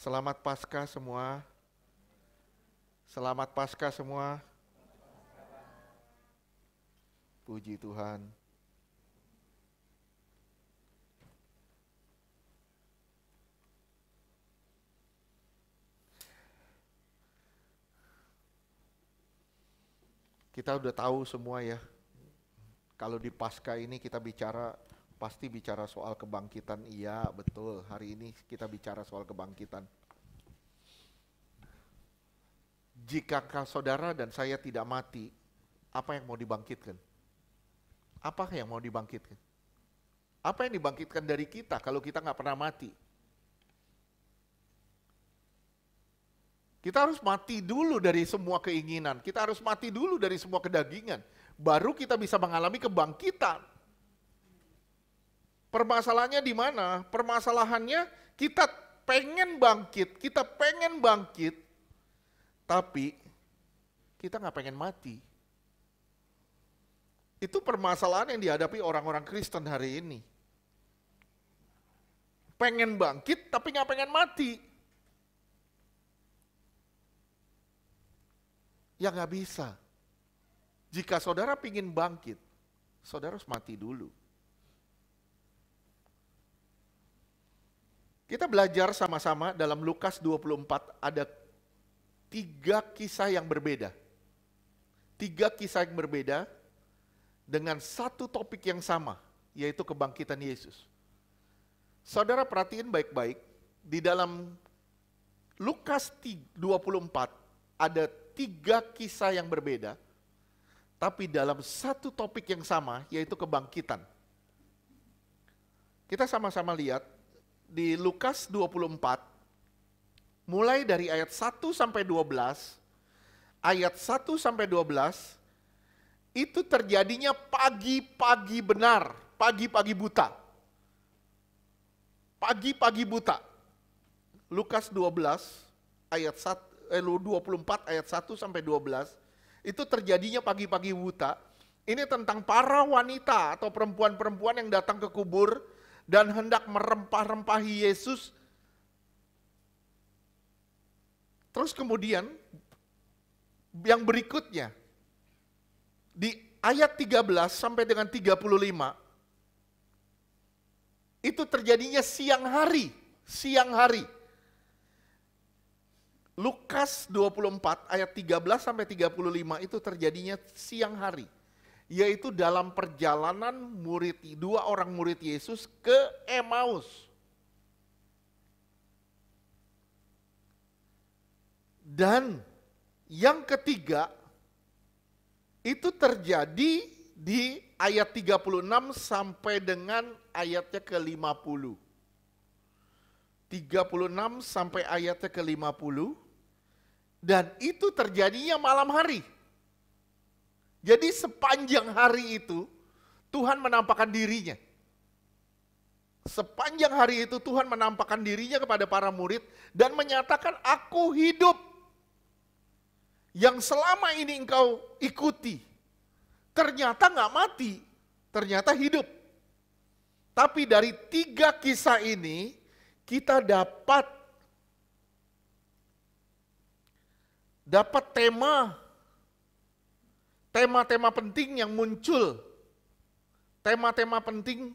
Selamat Paskah semua. Selamat Paskah semua. Puji Tuhan. Kita udah tahu semua ya, kalau di Paskah ini kita pasti bicara soal kebangkitan. Iya betul, hari ini kita bicara soal kebangkitan. Jika saudara dan saya tidak mati, apa yang mau dibangkitkan? Apa yang mau dibangkitkan? Apa yang dibangkitkan dari kita kalau kita nggak pernah mati? Kita harus mati dulu dari semua keinginan. Kita harus mati dulu dari semua kedagingan. Baru kita bisa mengalami kebangkitan. Permasalahannya di mana? Permasalahannya kita pengen bangkit. Kita pengen bangkit. Tapi kita nggak pengen mati. Itu permasalahan yang dihadapi orang-orang Kristen hari ini. Pengen bangkit tapi nggak pengen mati. Ya nggak bisa. Jika saudara pingin bangkit, saudara harus mati dulu. Kita belajar sama-sama dalam Lukas 24 ada 3 kisah yang berbeda. 3 kisah yang berbeda dengan satu topik yang sama, yaitu kebangkitan Yesus. Saudara perhatiin baik-baik, di dalam Lukas 24 ada 3 kisah yang berbeda, tapi dalam satu topik yang sama, yaitu kebangkitan. Kita sama-sama lihat di Lukas 24, mulai dari ayat 1 sampai 12, ayat 1 sampai 12, itu terjadinya pagi-pagi benar, pagi-pagi buta. Pagi-pagi buta. Lukas 12, ayat 24 ayat 1 sampai 12, itu terjadinya pagi-pagi buta. Ini tentang para wanita atau perempuan-perempuan yang datang ke kubur dan hendak merempah-rempahi Yesus. Terus kemudian yang berikutnya di ayat 13 sampai dengan 35 itu terjadinya siang hari. Lukas 24 ayat 13 sampai 35 itu terjadinya siang hari. Yaitu dalam perjalanan 2 orang murid Yesus ke Emmaus. Dan yang ketiga itu terjadi di ayat 36 sampai dengan ayatnya ke-50. 36 sampai ayatnya ke-50. Dan itu terjadinya malam hari. Jadi sepanjang hari itu Tuhan menampakkan dirinya. Sepanjang hari itu Tuhan menampakkan dirinya kepada para murid dan menyatakan, aku hidup. Yang selama ini engkau ikuti. Ternyata gak mati, ternyata hidup. Tapi dari 3 kisah ini kita dapat tema-tema penting yang muncul. Tema-tema penting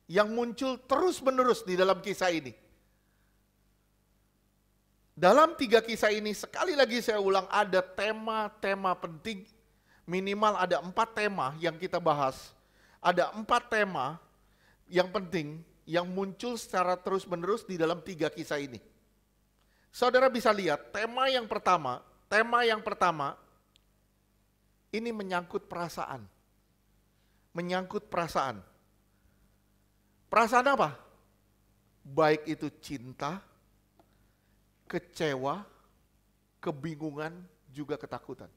yang muncul terus-menerus di dalam kisah ini. Dalam 3 kisah ini, sekali lagi saya ulang, ada tema-tema penting. Minimal ada 4 tema yang kita bahas. Ada 4 tema yang penting yang muncul secara terus-menerus di dalam 3 kisah ini. Saudara bisa lihat, tema yang pertama ini menyangkut perasaan. Menyangkut perasaan. Perasaan apa? Baik itu cinta, kecewa, kebingungan, juga ketakutan.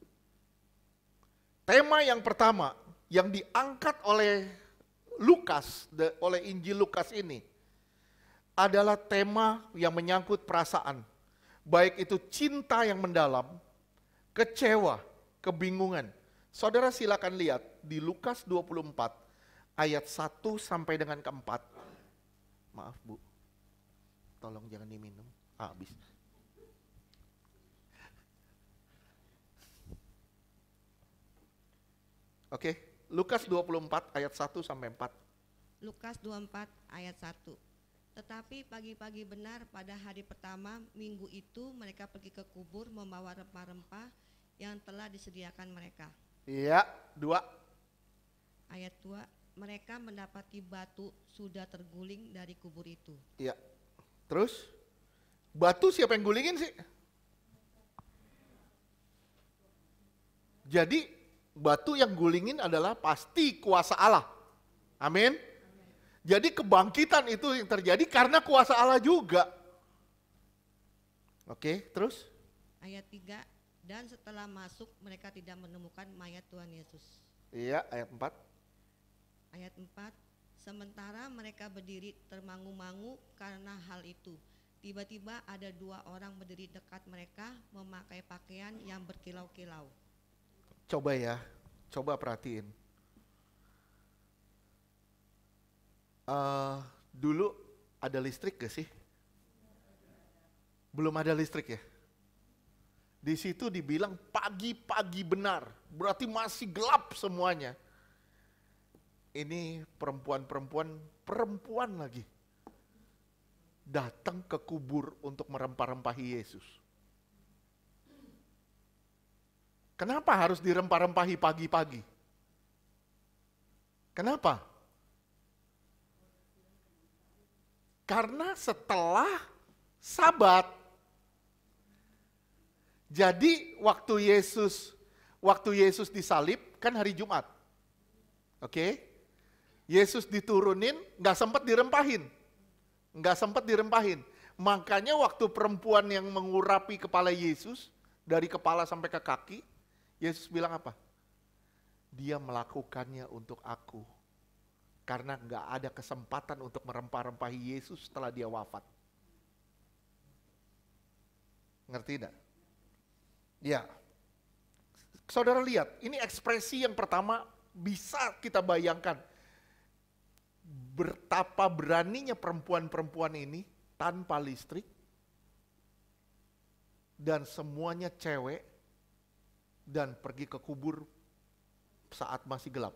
Tema yang pertama yang diangkat oleh Lukas, oleh Injil Lukas ini adalah tema yang menyangkut perasaan. Baik itu cinta yang mendalam, kecewa, kebingungan. Saudara silakan lihat di Lukas 24 ayat 1 sampai dengan ke-4. Maaf Bu, tolong jangan diminum, habis. Oke, Lukas 24 ayat 1 sampai 4. Lukas 24 ayat 1. Tetapi pagi-pagi benar pada hari pertama minggu itu mereka pergi ke kubur membawa rempah-rempah yang telah disediakan mereka. Iya, 2. Ayat 2, mereka mendapati batu sudah terguling dari kubur itu. Iya. Terus, batu siapa yang gulingin sih? Jadi, batu yang gulingin adalah pasti kuasa Allah. Amin. Jadi kebangkitan itu yang terjadi karena kuasa Allah juga. Oke, terus? Ayat 3, dan setelah masuk mereka tidak menemukan mayat Tuhan Yesus. Iya, ayat 4. Ayat 4, sementara mereka berdiri termangu-mangu karena hal itu. Tiba-tiba ada 2 orang berdiri dekat mereka memakai pakaian yang berkilau-kilau. Coba ya, coba perhatiin. Dulu ada listrik gak sih? Belum ada listrik ya? Di situ dibilang pagi-pagi benar, berarti masih gelap semuanya. Ini perempuan lagi datang ke kubur untuk merempah-rempahi Yesus. Kenapa harus dirempah-rempahi pagi-pagi? Kenapa? Karena setelah Sabat. Jadi waktu Yesus disalib kan hari Jumat. Oke? Yesus diturunin, nggak sempat dirempahin. Makanya waktu perempuan yang mengurapi kepala Yesus, dari kepala sampai ke kaki, Yesus bilang apa? Dia melakukannya untuk aku. Karena nggak ada kesempatan untuk merempah-rempahi Yesus setelah dia wafat. Ngerti enggak? Ya. Saudara lihat, ini ekspresi yang pertama bisa kita bayangkan. Betapa beraninya perempuan-perempuan ini tanpa listrik. Dan semuanya cewek. Dan pergi ke kubur saat masih gelap.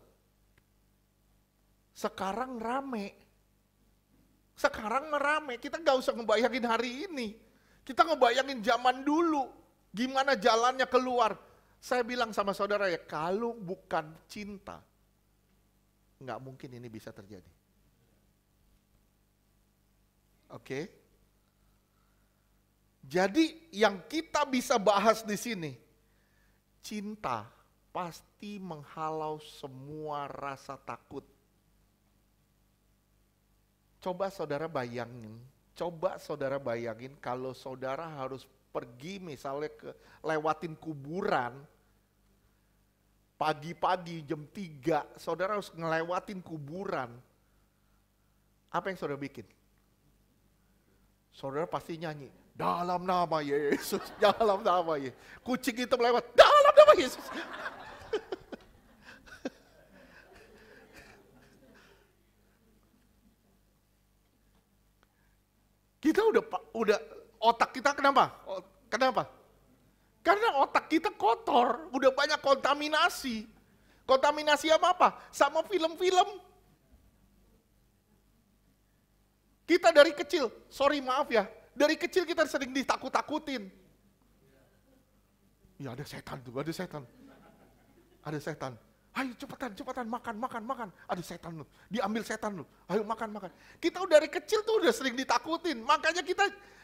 Sekarang rame. Kita gak usah ngebayangin hari ini. Kita ngebayangin zaman dulu. Gimana jalannya keluar. Saya bilang sama saudara ya, kalau bukan cinta, gak mungkin ini bisa terjadi. Oke? Jadi yang kita bisa bahas di sini, cinta pasti menghalau semua rasa takut. Coba saudara bayangin kalau saudara harus pergi misalnya lewatin kuburan, pagi-pagi jam 3, saudara harus ngelewatin kuburan. Apa yang saudara bikin? Saudara pasti nyanyi, dalam nama Yesus, dalam nama Yesus. Kucing itu melewat, dalam nama Yesus. Kita udah otak kita kenapa? Karena otak kita kotor, udah banyak kontaminasi. Kontaminasi apa? Sama film-film. Kita dari kecil, maaf ya, dari kecil kita sering ditakut-takutin. Ya ada setan tuh, ada setan. Ayo cepetan, makan. Ada setan lu, diambil setan lu, ayo makan. Kita udah dari kecil tuh udah sering ditakutin, makanya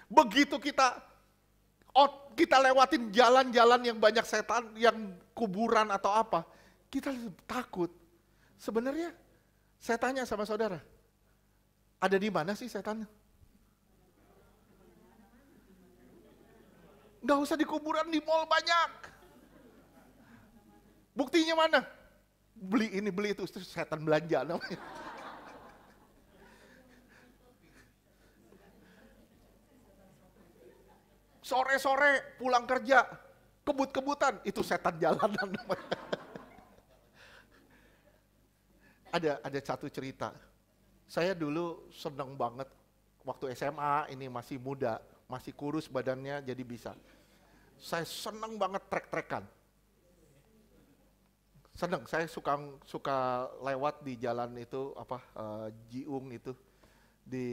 begitu kita lewatin jalan-jalan yang banyak setan, yang kuburan atau apa, kita takut. Sebenarnya saya tanya sama saudara, ada di mana sih setannya? Nggak usah di kuburan, di mall banyak. Buktinya mana? Beli ini, beli itu setan belanja namanya. Sore-sore pulang kerja, kebut-kebutan, itu setan jalanan namanya. Ada satu cerita. Saya dulu seneng banget waktu SMA, ini masih muda, masih kurus badannya jadi bisa. Saya seneng banget trek-trekan. Seneng, saya suka lewat di jalan itu Jiung itu di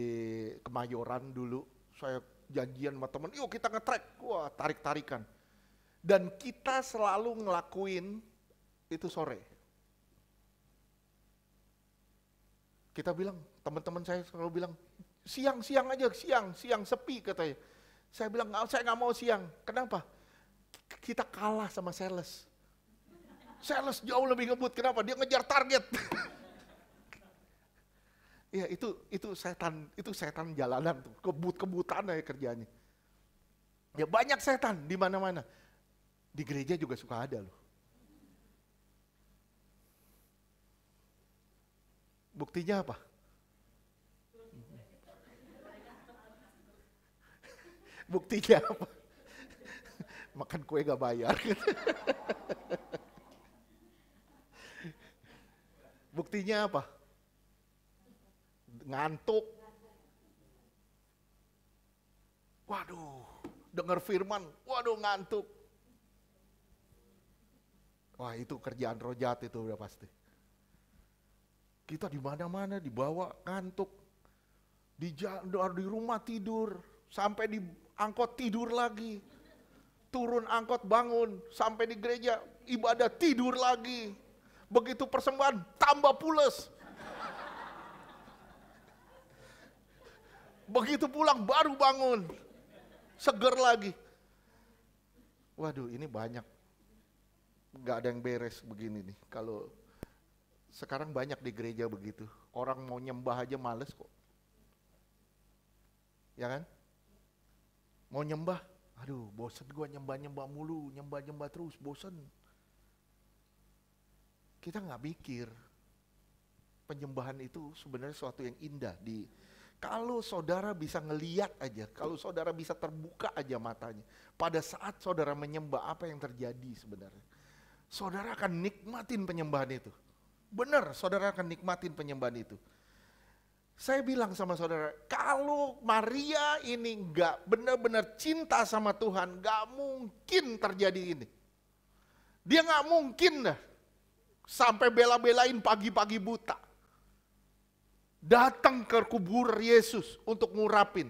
Kemayoran dulu. Saya janjian sama temen, yuk kita nge-trek, wah tarik-tarikan. Dan kita selalu ngelakuin itu sore. Kita bilang, teman-teman saya selalu bilang, siang aja, siang sepi katanya. Saya bilang, saya nggak mau siang. Kenapa? Kita kalah sama sales. Sales jauh lebih ngebut. Kenapa? Dia ngejar target. Ya itu setan jalanan tuh, kebut-kebutan aja kerjanya. Ya banyak setan di mana-mana. Di gereja juga suka ada loh. Buktinya apa? Buktinya apa? Makan kue gak bayar. Buktinya apa? Ngantuk. Waduh, dengar firman, waduh ngantuk. Wah itu kerjaan roh jahat itu udah pasti. Kita di mana-mana dibawa ngantuk. Di rumah tidur, sampai di angkot tidur lagi. Turun angkot bangun, sampai di gereja ibadah tidur lagi. Begitu persembahan tambah pules. Begitu pulang baru bangun. Seger lagi. Waduh ini banyak. Gak ada yang beres begini nih. Kalau sekarang banyak di gereja begitu. Orang mau nyembah aja males kok. Ya kan? Mau nyembah, aduh bosen gue nyembah mulu, nyembah terus, bosen. Kita nggak mikir, penyembahan itu sebenarnya sesuatu yang indah. Kalau saudara bisa ngeliat aja, kalau saudara bisa terbuka aja matanya, pada saat saudara menyembah apa yang terjadi sebenarnya. Saudara akan nikmatin penyembahan itu. Benar, saudara akan nikmatin penyembahan itu. Saya bilang sama saudara, kalau Maria ini nggak benar-benar cinta sama Tuhan, nggak mungkin terjadi ini. Dia nggak mungkin dah sampai bela-belain pagi-pagi buta, datang ke kubur Yesus untuk ngurapin.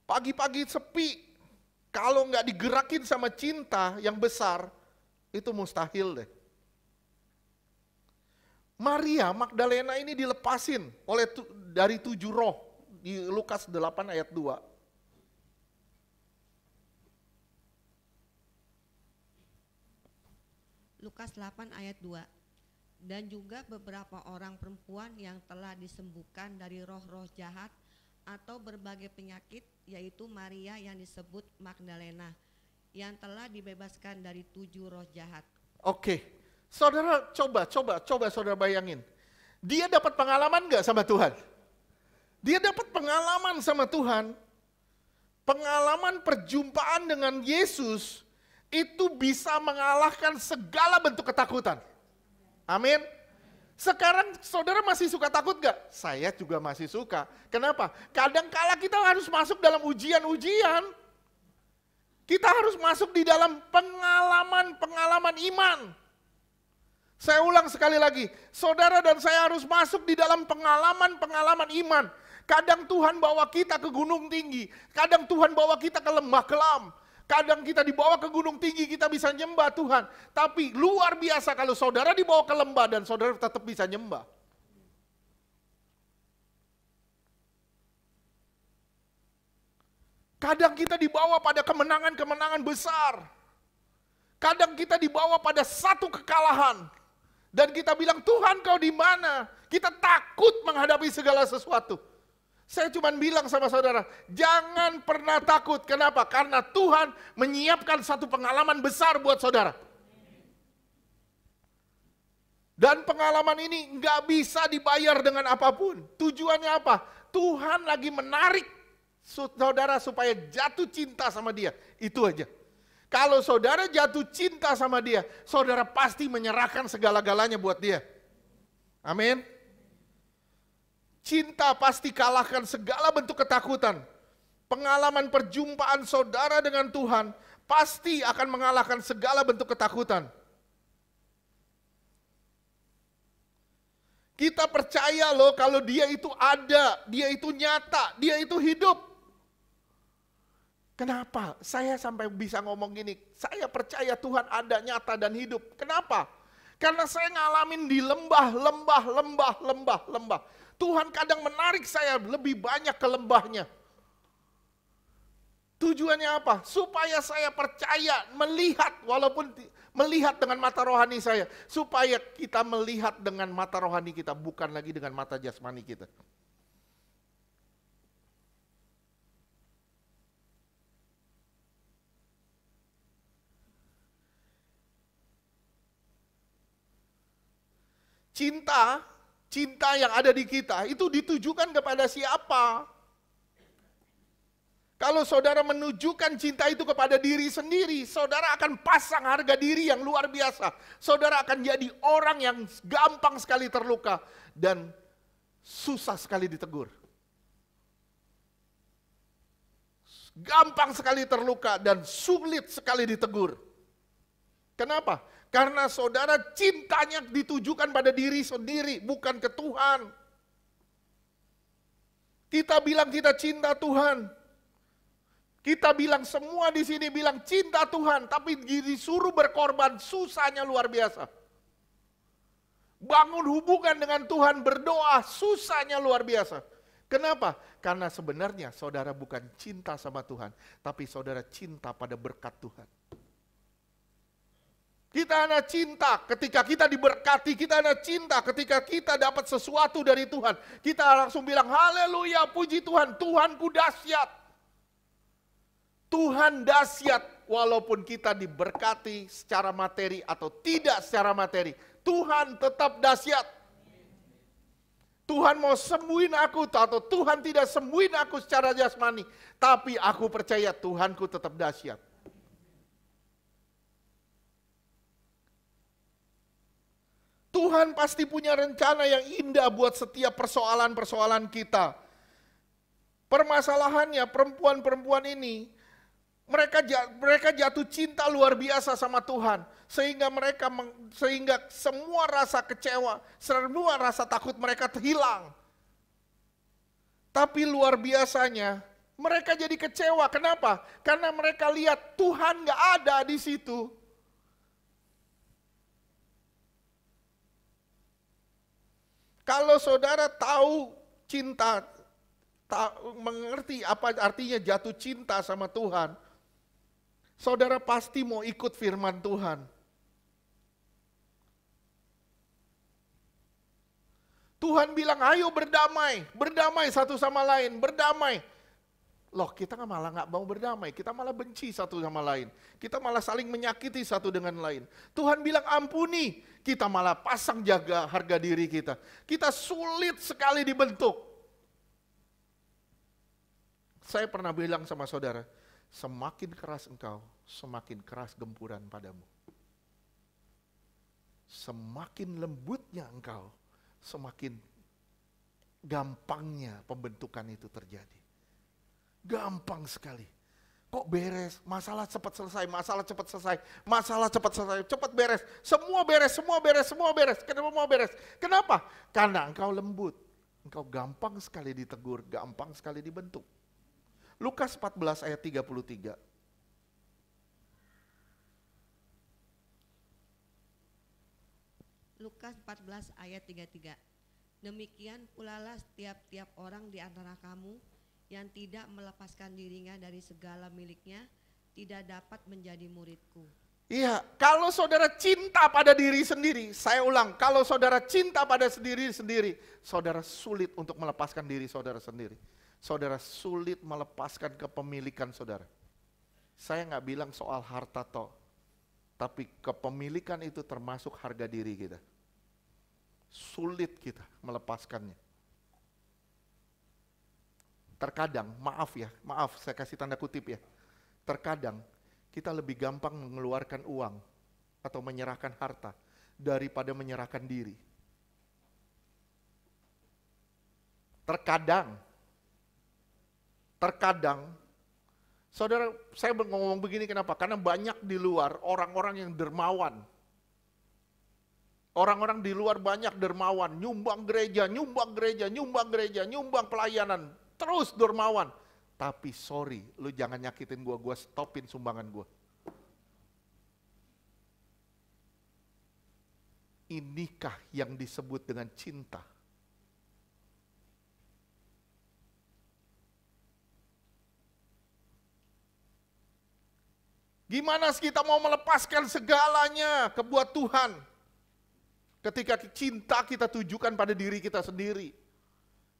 Pagi-pagi sepi, kalau nggak digerakin sama cinta yang besar, itu mustahil deh. Maria Magdalena ini dilepasin dari 7 roh di Lukas 8 ayat 2. Lukas 8 ayat 2. Dan juga beberapa orang perempuan yang telah disembuhkan dari roh-roh jahat atau berbagai penyakit, yaitu Maria yang disebut Magdalena, yang telah dibebaskan dari 7 roh jahat. Oke. Saudara coba saudara bayangin. Dia dapat pengalaman gak sama Tuhan? Dia dapat pengalaman sama Tuhan. Pengalaman perjumpaan dengan Yesus itu bisa mengalahkan segala bentuk ketakutan. Amin. Sekarang saudara masih suka takut gak? Saya juga masih suka. Kenapa? Kadang-kala kita harus masuk dalam ujian-ujian. Kita harus masuk di dalam pengalaman iman. Saya ulang sekali lagi, saudara dan saya harus masuk di dalam pengalaman iman. Kadang Tuhan bawa kita ke gunung tinggi, kadang Tuhan bawa kita ke lembah kelam. Kadang kita dibawa ke gunung tinggi, kita bisa nyembah Tuhan. Tapi luar biasa kalau saudara dibawa ke lembah dan saudara tetap bisa nyembah. Kadang kita dibawa pada kemenangan-kemenangan besar. Kadang kita dibawa pada satu kekalahan. Dan kita bilang, Tuhan kau di mana? Kita takut menghadapi segala sesuatu. Saya cuma bilang sama saudara, jangan pernah takut. Kenapa? Karena Tuhan menyiapkan satu pengalaman besar buat saudara. Dan pengalaman ini nggak bisa dibayar dengan apapun. Tujuannya apa? Tuhan lagi menarik saudara supaya jatuh cinta sama dia. Itu aja. Kalau saudara jatuh cinta sama dia, saudara pasti menyerahkan segala-galanya buat dia. Amin. Cinta pasti kalahkan segala bentuk ketakutan. Pengalaman perjumpaan saudara dengan Tuhan pasti akan mengalahkan segala bentuk ketakutan. Kita percaya loh kalau dia itu ada, dia itu nyata, dia itu hidup. Kenapa? Saya sampai bisa ngomong gini, saya percaya Tuhan ada, nyata dan hidup. Kenapa? Karena saya ngalamin di lembah. Tuhan kadang menarik saya lebih banyak ke lembahnya. Tujuannya apa? Supaya saya percaya, melihat, walaupun melihat dengan mata rohani saya. Supaya kita melihat dengan mata rohani kita, bukan lagi dengan mata jasmani kita. Cinta yang ada di kita itu ditujukan kepada siapa? Kalau saudara menunjukkan cinta itu kepada diri sendiri, saudara akan pasang harga diri yang luar biasa. Saudara akan jadi orang yang gampang sekali terluka dan susah sekali ditegur. Gampang sekali terluka dan sulit sekali ditegur. Kenapa? Karena saudara cintanya ditujukan pada diri sendiri, bukan ke Tuhan. Kita bilang kita cinta Tuhan. Kita bilang semua di sini bilang cinta Tuhan, tapi disuruh berkorban, susahnya luar biasa. Bangun hubungan dengan Tuhan, berdoa, susahnya luar biasa. Kenapa? Karena sebenarnya saudara bukan cinta sama Tuhan, tapi saudara cinta pada berkat Tuhan. Kita hanya cinta ketika kita diberkati, kita hanya cinta ketika kita dapat sesuatu dari Tuhan. Kita langsung bilang, haleluya, puji Tuhan, Tuhanku dahsyat. Tuhan dahsyat, walaupun kita diberkati secara materi atau tidak secara materi. Tuhan tetap dahsyat. Tuhan mau sembuhin aku atau Tuhan tidak sembuhin aku secara jasmani. Tapi aku percaya Tuhanku tetap dahsyat. Tuhan pasti punya rencana yang indah buat setiap persoalan-persoalan kita. Permasalahannya perempuan-perempuan ini, mereka jatuh cinta luar biasa sama Tuhan, sehingga semua rasa kecewa, semua rasa takut mereka hilang. Tapi luar biasanya mereka jadi kecewa. Kenapa? Karena mereka lihat Tuhan nggak ada di situ. Kalau saudara tahu cinta, mengerti apa artinya jatuh cinta sama Tuhan, saudara pasti mau ikut firman Tuhan. Tuhan bilang, ayo berdamai satu sama lain, berdamai. Loh, kita malah nggak mau berdamai, kita malah benci satu sama lain. Kita malah saling menyakiti satu dengan lain. Tuhan bilang ampuni, kita malah pasang jaga harga diri kita. Kita sulit sekali dibentuk. Saya pernah bilang sama saudara, semakin keras engkau, semakin keras gempuran padamu. Semakin lembutnya engkau, semakin gampangnya pembentukan itu terjadi. Gampang sekali. Kok beres? Masalah cepat selesai, masalah cepat selesai, masalah cepat selesai, cepat beres. Semua beres, semua beres, semua beres. Kenapa mau beres? Kenapa? Karena engkau lembut. Engkau gampang sekali ditegur, gampang sekali dibentuk. Lukas 14 ayat 33. Lukas 14 ayat 33. Demikian pulalah tiap-tiap orang di antara kamu yang tidak melepaskan dirinya dari segala miliknya tidak dapat menjadi muridku. Iya, kalau saudara cinta pada diri sendiri, saya ulang, kalau saudara cinta pada diri sendiri, saudara sulit untuk melepaskan diri saudara sendiri. Saudara sulit melepaskan kepemilikan saudara. Saya nggak bilang soal harta toh, tapi kepemilikan itu termasuk harga diri kita. Sulit kita melepaskannya. Terkadang, maaf saya kasih tanda kutip ya. Terkadang kita lebih gampang mengeluarkan uang atau menyerahkan harta daripada menyerahkan diri. Terkadang, saudara, saya ngomong begini kenapa? Karena banyak di luar orang-orang yang dermawan. Orang-orang di luar banyak dermawan, nyumbang gereja, nyumbang gereja, nyumbang gereja, nyumbang pelayanan, terus dermawan. Tapi sorry, lu jangan nyakitin gua stopin sumbangan gua. Inikah yang disebut dengan cinta? Gimana kita mau melepaskan segalanya ke buat Tuhan? Ketika cinta kita tujukan pada diri kita sendiri.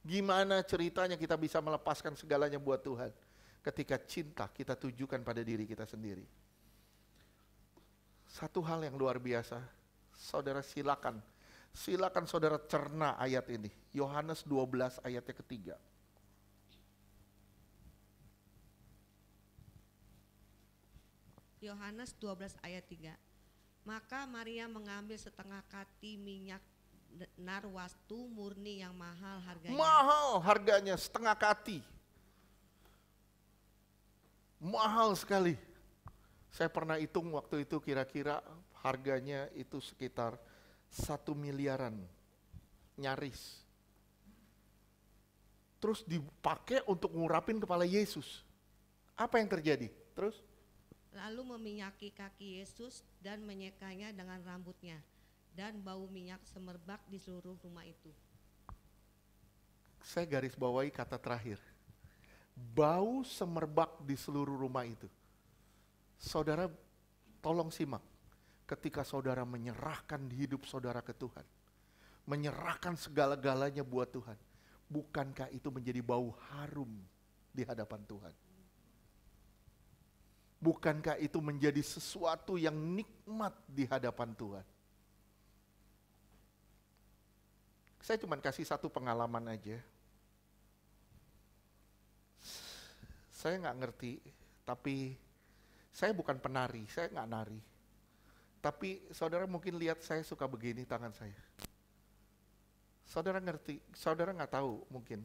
Gimana ceritanya kita bisa melepaskan segalanya buat Tuhan? Ketika cinta kita tujukan pada diri kita sendiri. Satu hal yang luar biasa, saudara silakan saudara cerna ayat ini. Yohanes 12 ayatnya ketiga. Yohanes 12 ayat 3. Maka Maria mengambil setengah kati minyak narwastu murni yang mahal harganya. Mahal harganya, setengah kati. Mahal sekali. Saya pernah hitung waktu itu kira-kira harganya itu sekitar 1 miliaran. Nyaris. Terus dipakai untuk ngurapin kepala Yesus. Apa yang terjadi? Terus? Lalu meminyaki kaki Yesus dan menyekanya dengan rambutnya, dan bau minyak semerbak di seluruh rumah itu. Saya garis bawahi kata terakhir. Bau semerbak di seluruh rumah itu. Saudara tolong simak. Ketika saudara menyerahkan hidup saudara ke Tuhan, menyerahkan segala-galanya buat Tuhan, bukankah itu menjadi bau harum di hadapan Tuhan? Bukankah itu menjadi sesuatu yang nikmat di hadapan Tuhan? Saya cuma kasih satu pengalaman aja. Saya nggak ngerti, tapi saya bukan penari, saya nggak nari. Tapi saudara mungkin lihat saya suka begini tangan saya. Saudara ngerti, saudara nggak tahu mungkin.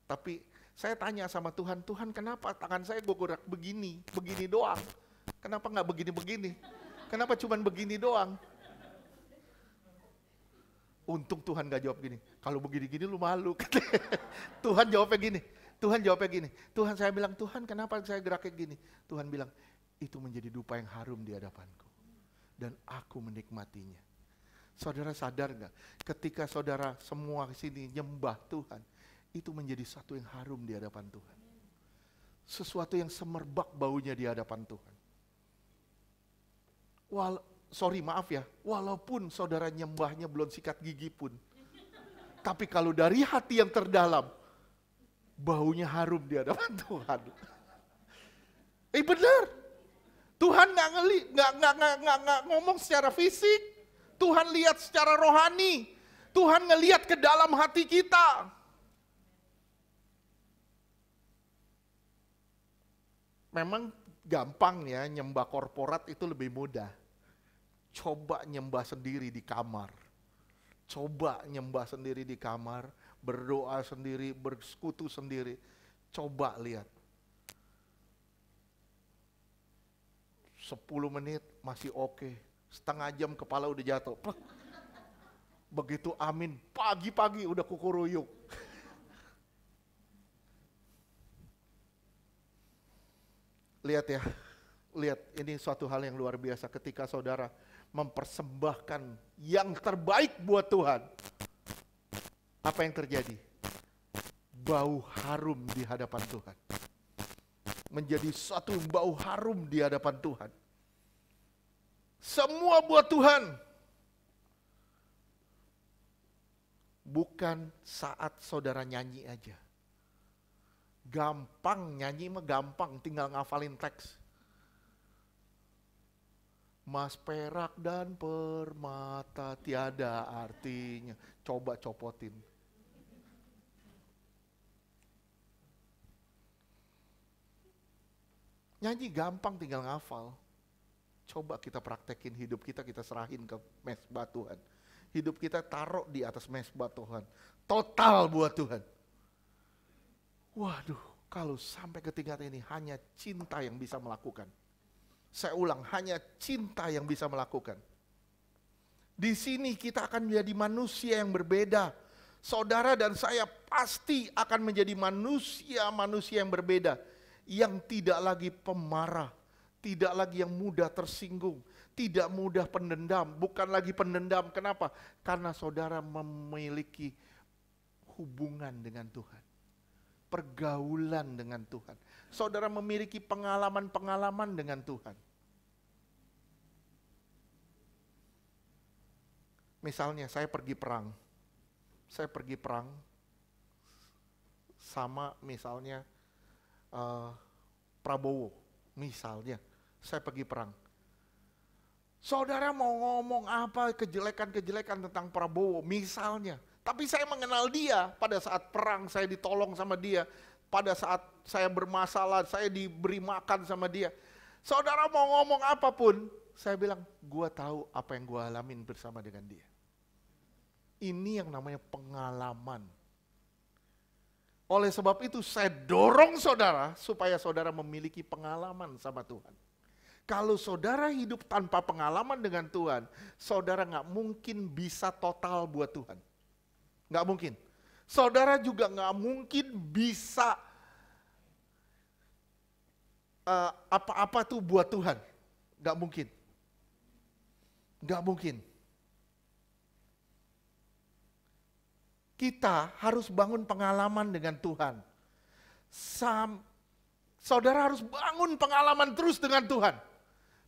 Tapi saya tanya sama Tuhan, Tuhan kenapa tangan saya gue gerak begini, begini doang? Kenapa nggak begini-begini? Kenapa cuman begini doang? Untung Tuhan gak jawab gini, kalau begini-gini lu malu. Tuhan jawabnya gini, Tuhan saya bilang, Tuhan kenapa saya gerak kayak gini? Tuhan bilang, itu menjadi dupa yang harum di hadapanku. Dan aku menikmatinya. Saudara sadar gak? Ketika saudara semua sini nyembah Tuhan, itu menjadi satu yang harum di hadapan Tuhan. Sesuatu yang semerbak baunya di hadapan Tuhan. Maaf ya, walaupun saudara nyembahnya belum sikat gigi pun. Tapi kalau dari hati yang terdalam, baunya harum di hadapan Tuhan. Benar. Tuhan nggak ngomong secara fisik. Tuhan lihat secara rohani. Tuhan ngelihat ke dalam hati kita. Memang gampang ya, nyembah korporat itu lebih mudah. Coba nyembah sendiri di kamar. Coba nyembah sendiri di kamar, berdoa sendiri, bersekutu sendiri. Coba lihat. 10 menit masih oke. Setengah jam kepala udah jatuh. Begitu amin, pagi-pagi udah kukuruyuk. Lihat ya, lihat ini suatu hal yang luar biasa ketika saudara mempersembahkan yang terbaik buat Tuhan. Apa yang terjadi? Bau harum di hadapan Tuhan. Menjadi suatu bau harum di hadapan Tuhan. Semua buat Tuhan. Bukan saat saudara nyanyi aja. Gampang, nyanyi mah gampang, tinggal ngafalin teks. Mas perak dan permata tiada artinya. Coba copotin. Nyanyi gampang, tinggal ngafal. Coba kita praktekin hidup kita serahin ke mezbah Tuhan. Hidup kita taruh di atas mezbah Tuhan. Total buat Tuhan. Waduh, kalau sampai ke tingkat ini hanya cinta yang bisa melakukan. Saya ulang, hanya cinta yang bisa melakukan. Di sini kita akan menjadi manusia yang berbeda. Saudara dan saya pasti akan menjadi manusia-manusia yang berbeda. Yang tidak lagi pemarah, tidak lagi yang mudah tersinggung, tidak mudah pendendam, bukan lagi pendendam. Kenapa? Karena saudara memiliki hubungan dengan Tuhan. Pergaulan dengan Tuhan. Saudara memiliki pengalaman-pengalaman dengan Tuhan. Misalnya saya pergi perang sama misalnya Prabowo, misalnya saya pergi perang. Saudara mau ngomong apa kejelekan-kejelekan tentang Prabowo misalnya, tapi saya mengenal dia. Pada saat perang saya ditolong sama dia, pada saat saya bermasalah saya diberi makan sama dia. Saudara mau ngomong apapun, saya bilang, gua tahu apa yang gua alamin bersama dengan dia. Ini yang namanya pengalaman. Oleh sebab itu saya dorong saudara supaya saudara memiliki pengalaman sama Tuhan. Kalau saudara hidup tanpa pengalaman dengan Tuhan, saudara gak mungkin bisa total buat Tuhan. Gak mungkin. Saudara juga gak mungkin bisa apa-apa tuh buat Tuhan. Gak mungkin. Gak mungkin. Kita harus bangun pengalaman dengan Tuhan. Saudara harus bangun pengalaman terus dengan Tuhan.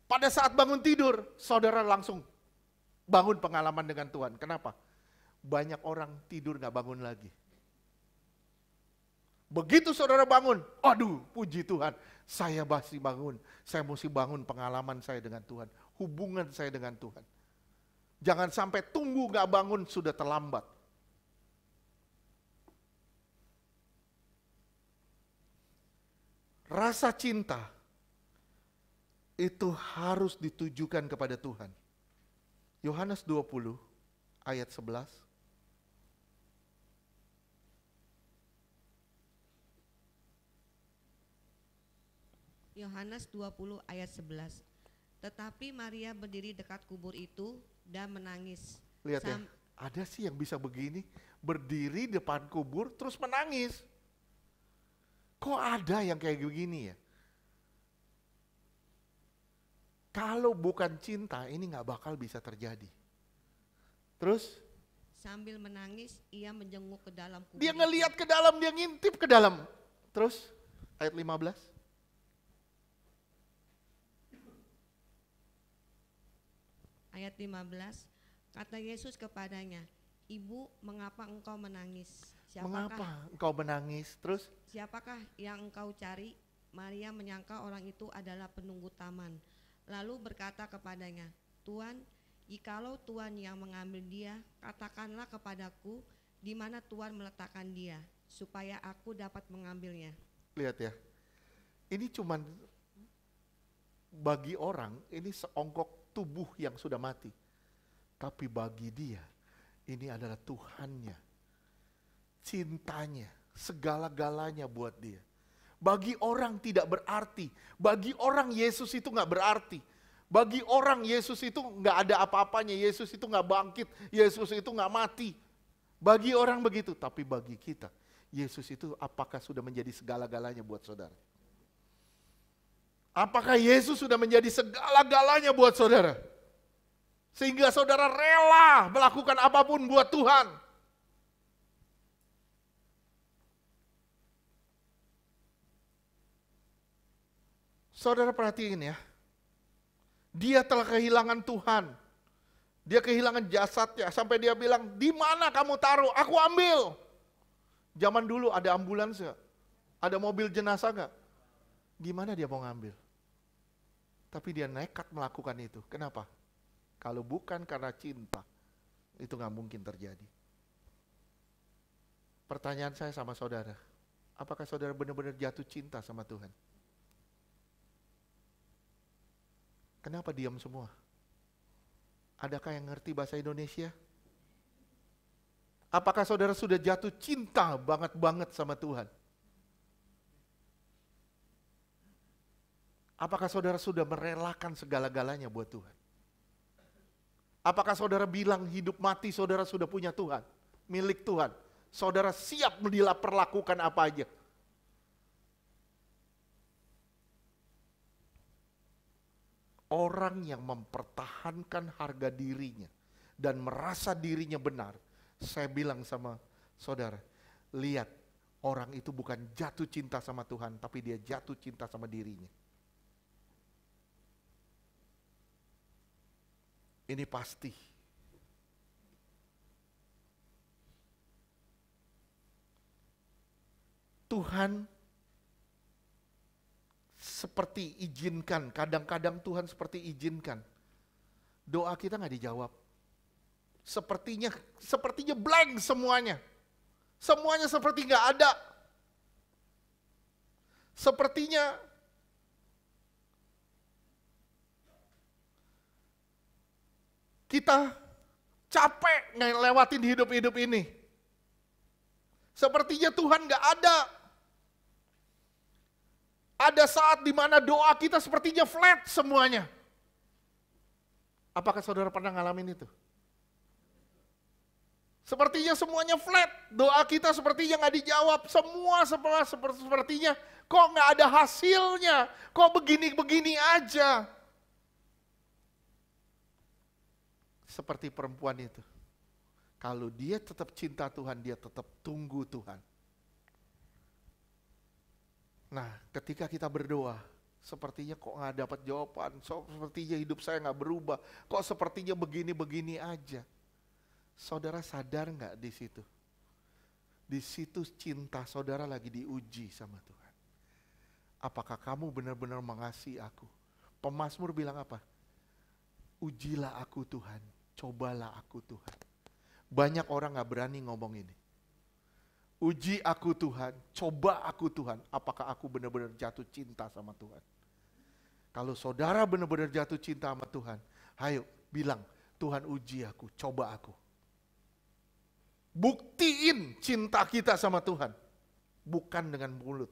Pada saat bangun tidur, saudara langsung bangun pengalaman dengan Tuhan. Kenapa? Banyak orang tidur gak bangun lagi. Begitu saudara bangun, aduh puji Tuhan, saya masih bangun. Saya mesti bangun pengalaman saya dengan Tuhan. Hubungan saya dengan Tuhan. Jangan sampai tunggu gak bangun sudah terlambat. Rasa cinta itu harus ditujukan kepada Tuhan. Yohanes 20 ayat 11. Yohanes 20 ayat 11. Tetapi Maria berdiri dekat kubur itu dan menangis. Lihat ya, ada sih yang bisa begini, berdiri depan kubur terus menangis. Kok ada yang kayak begini ya? Kalau bukan cinta, ini gak bakal bisa terjadi. Terus? Sambil menangis, ia menjenguk ke dalam kubur. Dia ngelihat ke dalam, dia ngintip ke dalam. Terus? Ayat 15. Ayat 15, kata Yesus kepadanya, Ibu, mengapa engkau menangis? Mengapa engkau menangis? Terus? Siapakah yang engkau cari? Maria menyangka orang itu adalah penunggu taman. Lalu berkata kepadanya, Tuan, jikalau Tuan yang mengambil dia, katakanlah kepadaku di mana Tuan meletakkan dia, supaya aku dapat mengambilnya. Lihat ya, ini cuman bagi orang, ini seonggok tubuh yang sudah mati. Tapi bagi dia, ini adalah Tuhannya, cintanya, segala-galanya buat dia. Bagi orang tidak berarti, bagi orang Yesus itu gak berarti. Bagi orang Yesus itu gak ada apa-apanya, Yesus itu gak bangkit, Yesus itu gak mati. Bagi orang begitu, tapi bagi kita, Yesus itu apakah sudah menjadi segala-galanya buat saudara? Apakah Yesus sudah menjadi segala-galanya buat saudara? Sehingga saudara rela melakukan apapun buat Tuhan. Saudara perhatiin ya, dia telah kehilangan Tuhan. Dia kehilangan jasadnya sampai dia bilang, di mana kamu taruh? Aku ambil. Zaman dulu ada ambulans gak? Ada mobil jenazah gak? Gimana dia mau ngambil? Tapi dia nekat melakukan itu. Kenapa? Kalau bukan karena cinta, itu gak mungkin terjadi. Pertanyaan saya sama saudara, apakah saudara benar-benar jatuh cinta sama Tuhan? Kenapa diam semua? Adakah yang ngerti bahasa Indonesia? Apakah saudara sudah jatuh cinta banget sama Tuhan? Apakah saudara sudah merelakan segala-galanya buat Tuhan? Apakah saudara bilang hidup mati saudara sudah punya Tuhan, milik Tuhan? Saudara siap perlakukan apa aja? Orang yang mempertahankan harga dirinya dan merasa dirinya benar, saya bilang sama saudara, lihat, orang itu bukan jatuh cinta sama Tuhan, tapi dia jatuh cinta sama dirinya. Ini pasti. Tuhan seperti izinkan, kadang-kadang Tuhan seperti izinkan. Doa kita nggak dijawab. Sepertinya blank semuanya. Semuanya seperti nggak ada. Sepertinya kita capek ngelewatin hidup-hidup ini. Sepertinya Tuhan nggak ada. Ada saat di mana doa kita sepertinya flat semuanya. Apakah saudara pernah ngalamin itu? Sepertinya semuanya flat, doa kita sepertinya nggak dijawab, semua sepertinya kok nggak ada hasilnya, kok begini-begini aja. Seperti perempuan itu. Kalau dia tetap cinta Tuhan, dia tetap tunggu Tuhan. Nah, ketika kita berdoa, sepertinya kok nggak dapat jawaban, sepertinya hidup saya nggak berubah, kok sepertinya begini-begini aja. Saudara sadar nggak di situ? Di situ cinta saudara lagi diuji sama Tuhan. Apakah kamu benar-benar mengasihi aku? Pemazmur bilang apa? Ujilah aku Tuhan, cobalah aku Tuhan. Banyak orang nggak berani ngomong ini. Uji aku Tuhan, coba aku Tuhan, apakah aku benar-benar jatuh cinta sama Tuhan? Kalau saudara benar-benar jatuh cinta sama Tuhan, ayo bilang, Tuhan uji aku, coba aku. Buktiin cinta kita sama Tuhan. Bukan dengan mulut,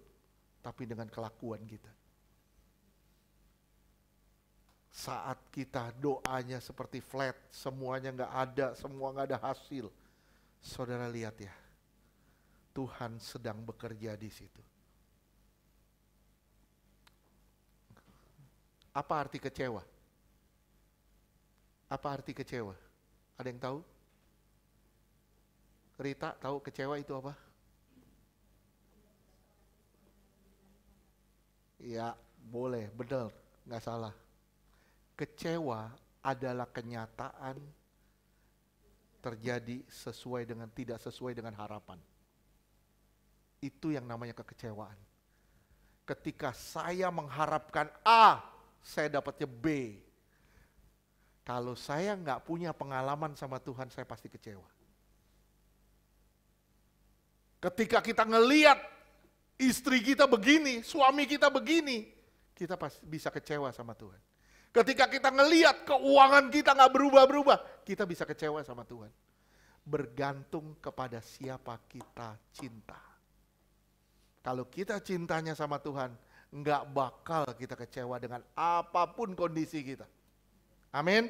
tapi dengan kelakuan kita. Saat kita doanya seperti flat, semuanya nggak ada, semua nggak ada hasil. Saudara lihat ya, Tuhan sedang bekerja di situ. Apa arti kecewa? Apa arti kecewa? Ada yang tahu? Rita tahu kecewa itu apa? Ya, boleh, benar, nggak salah. Kecewa adalah kenyataan terjadi tidak sesuai dengan harapan. Itu yang namanya kekecewaan. Ketika saya mengharapkan A, saya dapatnya B. Kalau saya nggak punya pengalaman sama Tuhan, saya pasti kecewa. Ketika kita ngeliat istri kita begini, suami kita begini, kita pasti bisa kecewa sama Tuhan. Ketika kita ngeliat keuangan kita nggak berubah-berubah, kita bisa kecewa sama Tuhan. Bergantung kepada siapa kita cinta. Kalau kita cintanya sama Tuhan, nggak bakal kita kecewa dengan apapun kondisi kita. Amin.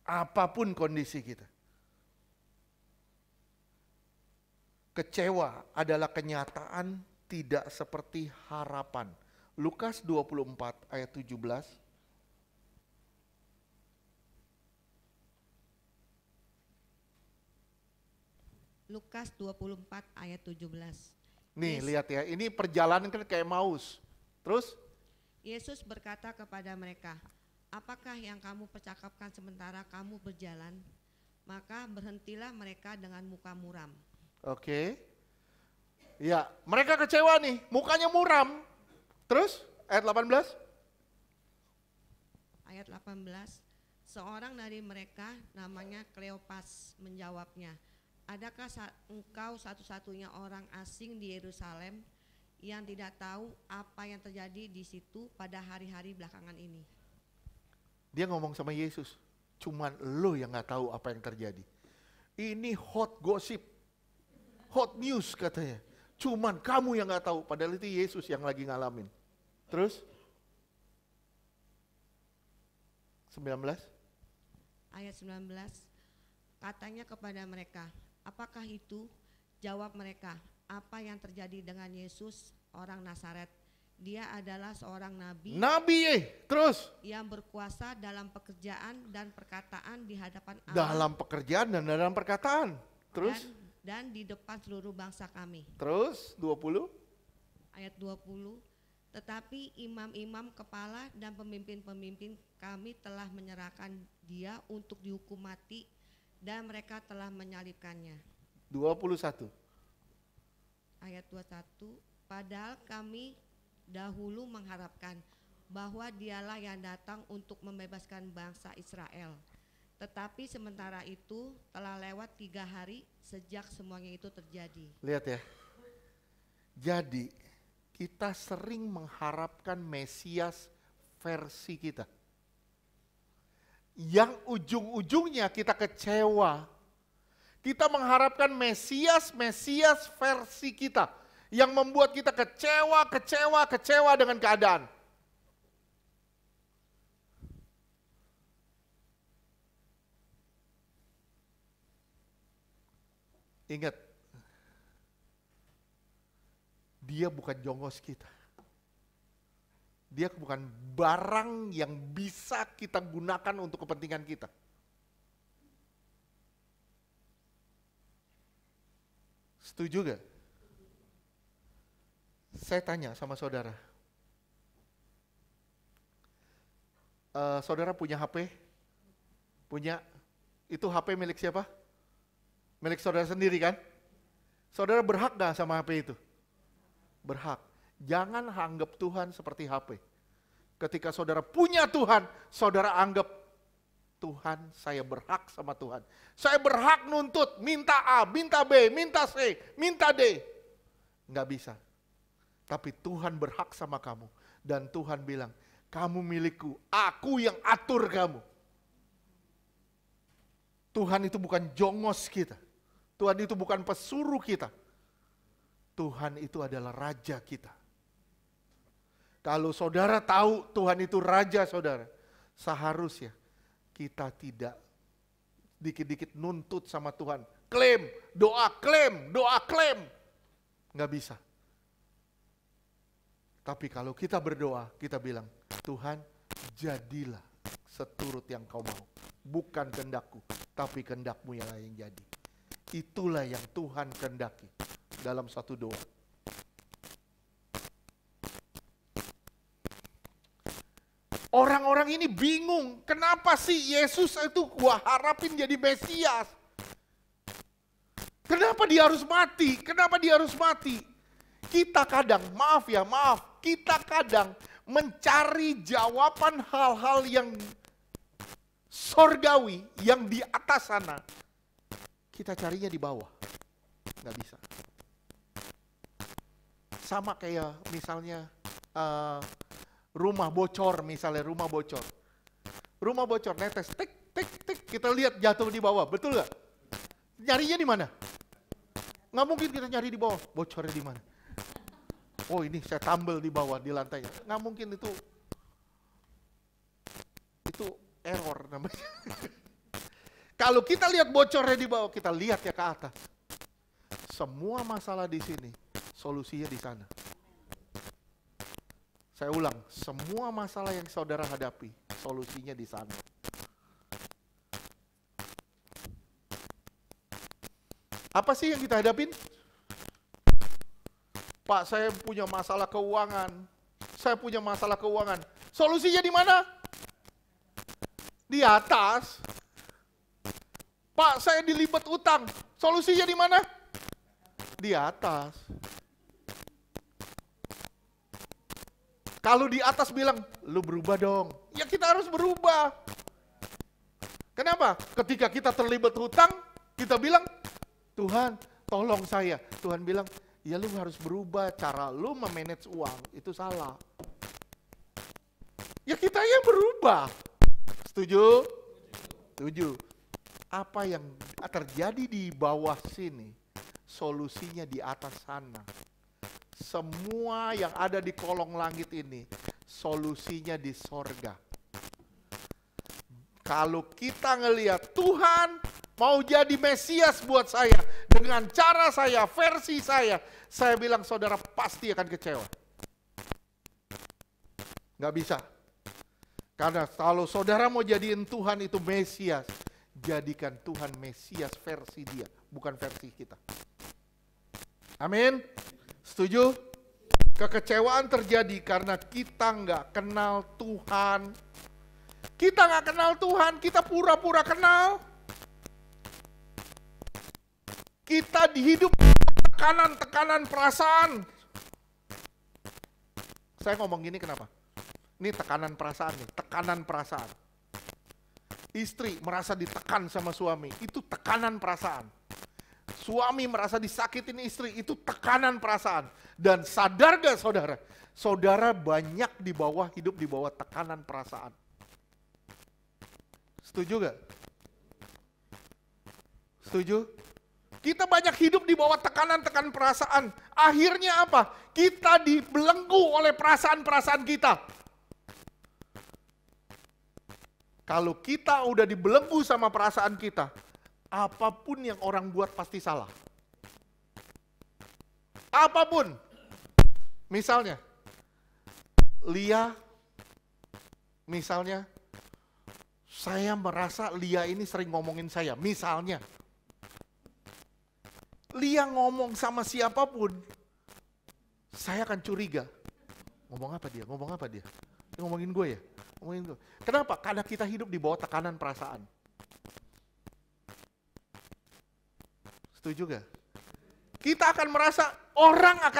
Apapun kondisi kita. Kecewa adalah kenyataan tidak seperti harapan. Lukas 24 ayat 17. Lukas 24 ayat 17. Nih lihat ya, ini perjalanan kan kayak Maus. Terus? Yesus berkata kepada mereka, apakah yang kamu percakapkan sementara kamu berjalan? Maka berhentilah mereka dengan muka muram. Oke. Ya, mereka kecewa nih, mukanya muram. Terus ayat 18? Ayat 18, seorang dari mereka namanya Kleopas menjawabnya, adakah engkau satu-satunya orang asing di Yerusalem yang tidak tahu apa yang terjadi di situ pada hari-hari belakangan ini? Dia ngomong sama Yesus, cuman lo yang gak tahu apa yang terjadi. Ini hot gossip, hot news katanya. Cuman kamu yang gak tahu, padahal itu Yesus yang lagi ngalamin. Terus 19? ayat 19, katanya kepada mereka, apakah itu? Jawab mereka, apa yang terjadi dengan Yesus orang Nazaret? Dia adalah seorang nabi. Terus? Yang berkuasa dalam pekerjaan dan perkataan di hadapan Allah. Dalam pekerjaan dan dalam perkataan. Terus? Dan di depan seluruh bangsa kami. Terus 20? Ayat 20. Tetapi imam-imam kepala dan pemimpin-pemimpin kami telah menyerahkan dia untuk dihukum mati dan mereka telah menyalibkannya. 21. Ayat 21. Padahal kami dahulu mengharapkan bahwa dialah yang datang untuk membebaskan bangsa Israel. Tetapi sementara itu telah lewat 3 hari sejak semuanya itu terjadi. Lihat ya. Jadi kita sering mengharapkan Mesias versi kita. Yang ujung-ujungnya kita kecewa. Kita mengharapkan Mesias versi kita. Yang membuat kita kecewa dengan keadaan. Ingat, dia bukan jongos kita. Dia bukan barang yang bisa kita gunakan untuk kepentingan kita. Setuju gak? Saya tanya sama saudara. Saudara punya HP? Punya? Itu HP milik siapa? Milik saudara sendiri kan? Saudara berhak gak sama HP itu? Berhak. Jangan anggap Tuhan seperti HP. Ketika saudara punya Tuhan, saudara anggap Tuhan, saya berhak sama Tuhan. Saya berhak nuntut, minta A, minta B, minta C, minta D. Nggak bisa. Tapi Tuhan berhak sama kamu. Dan Tuhan bilang, kamu milikku, aku yang atur kamu. Tuhan itu bukan jongos kita. Tuhan itu bukan pesuruh kita. Tuhan itu adalah raja kita. Kalau saudara tahu Tuhan itu raja saudara, seharusnya kita tidak dikit-dikit nuntut sama Tuhan. Klaim, doa klaim, doa klaim. Nggak bisa. Tapi kalau kita berdoa, kita bilang, Tuhan jadilah seturut yang kau mau. Bukan kehendakku, tapi kehendakmu yang jadi. Itulah yang Tuhan kehendaki dalam satu doa. Orang-orang ini bingung, kenapa sih Yesus itu gua harapin jadi Mesias? Kenapa dia harus mati? Kenapa dia harus mati? Kita kadang, kita kadang mencari jawaban hal-hal yang sorgawi, yang di atas sana. Kita carinya di bawah, nggak bisa. Sama kayak misalnya rumah bocor, Rumah bocor, netes, tik, kita lihat jatuh di bawah, betul nggak? Nyarinya di mana? Nggak mungkin kita nyari di bawah, bocornya di mana? Oh ini saya tambel di bawah, di lantainya. Nggak mungkin itu error namanya. Kalau kita lihat bocornya di bawah, kita lihat ya ke atas. Semua masalah di sini, solusinya di sana. Saya ulang, semua masalah yang saudara hadapi, solusinya di sana. Apa sih yang kita hadapin? Pak, saya punya masalah keuangan. Solusinya di mana? Di atas. Pak, saya dilibat utang. Solusinya di mana? Di atas. Kalau di atas bilang, lu berubah dong. Ya kita harus berubah. Kenapa? Ketika kita terlibat hutang, kita bilang, Tuhan tolong saya. Tuhan bilang, ya lu harus berubah cara lu memanage uang. Itu salah. Ya kita yang berubah. Setuju? Setuju. Apa yang terjadi di bawah sini, solusinya di atas sana. Semua yang ada di kolong langit ini, solusinya di sorga. Kalau kita ngelihat Tuhan mau jadi Mesias buat saya, dengan cara saya, versi saya bilang saudara pasti akan kecewa. Nggak bisa. Karena kalau saudara mau jadiin Tuhan itu Mesias, jadikan Tuhan Mesias versi dia, bukan versi kita. Amin? Setuju? Kekecewaan terjadi karena kita nggak kenal Tuhan. Kita nggak kenal Tuhan, kita pura-pura kenal. Kita dihidup tekanan perasaan. Saya ngomong gini kenapa? Ini tekanan perasaan nih, tekanan perasaan. Istri merasa ditekan sama suami, itu tekanan perasaan. Suami merasa disakitin istri, itu tekanan perasaan. Dan sadar gak saudara? Saudara banyak hidup di bawah tekanan perasaan. Setuju gak? Setuju? Kita banyak hidup di bawah tekanan perasaan. Akhirnya apa? Kita dibelenggu oleh perasaan-perasaan kita. Kalau kita udah dibelenggu sama perasaan kita, apapun yang orang buat pasti salah. Apapun. Misalnya, Lia, misalnya, saya merasa Lia ini sering ngomongin saya. Misalnya, Lia ngomong sama siapapun, saya akan curiga. Ngomong apa dia? Dia ngomongin gue ya? Kenapa? Karena kita hidup di bawah tekanan perasaan. Setuju gak? Kita akan merasa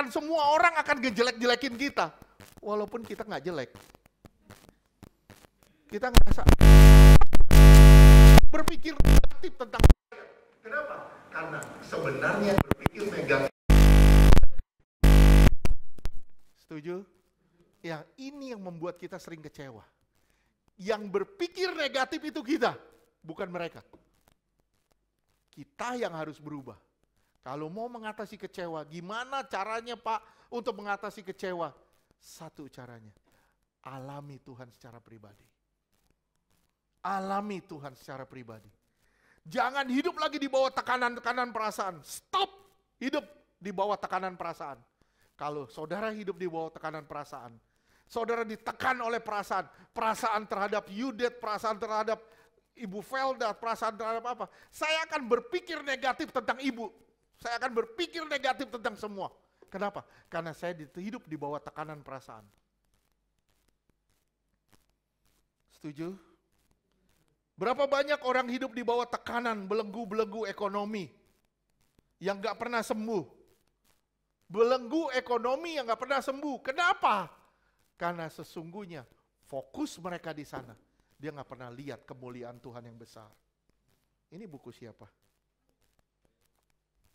semua orang akan ngejelek-jelekin kita. Walaupun kita gak jelek. Kita ngerasa berpikir negatif tentang. Kenapa? Karena sebenarnya berpikir negatif. Setuju? Ya, ini yang membuat kita sering kecewa. Yang berpikir negatif itu kita, bukan mereka. Kita yang harus berubah. Kalau mau mengatasi kecewa, gimana caranya Pak untuk mengatasi kecewa? Satu caranya, alami Tuhan secara pribadi. Alami Tuhan secara pribadi. Jangan hidup lagi di bawah tekanan perasaan. Stop hidup di bawah tekanan perasaan. Kalau saudara hidup di bawah tekanan perasaan, saudara ditekan oleh perasaan terhadap Yudet, perasaan terhadap Ibu Felda, perasaan terhadap apa? Saya akan berpikir negatif tentang ibu. Saya akan berpikir negatif tentang semua. Kenapa? Karena saya hidup di bawah tekanan perasaan. Setuju? Berapa banyak orang hidup di bawah tekanan, belenggu ekonomi yang gak pernah sembuh. Belenggu ekonomi yang gak pernah sembuh. Kenapa? Karena sesungguhnya fokus mereka di sana. Dia gak pernah lihat kemuliaan Tuhan yang besar. Ini buku siapa?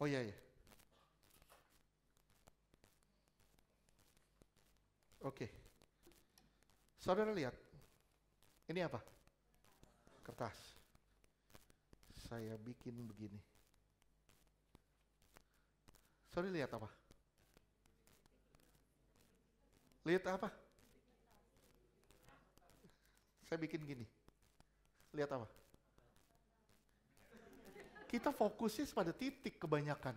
Oh iya ya. Oke. Saudara lihat. Ini apa? Kertas. Saya bikin begini. Saudara lihat apa? Lihat apa? Saya bikin gini. Lihat apa? Kita fokusnya pada titik kebanyakan.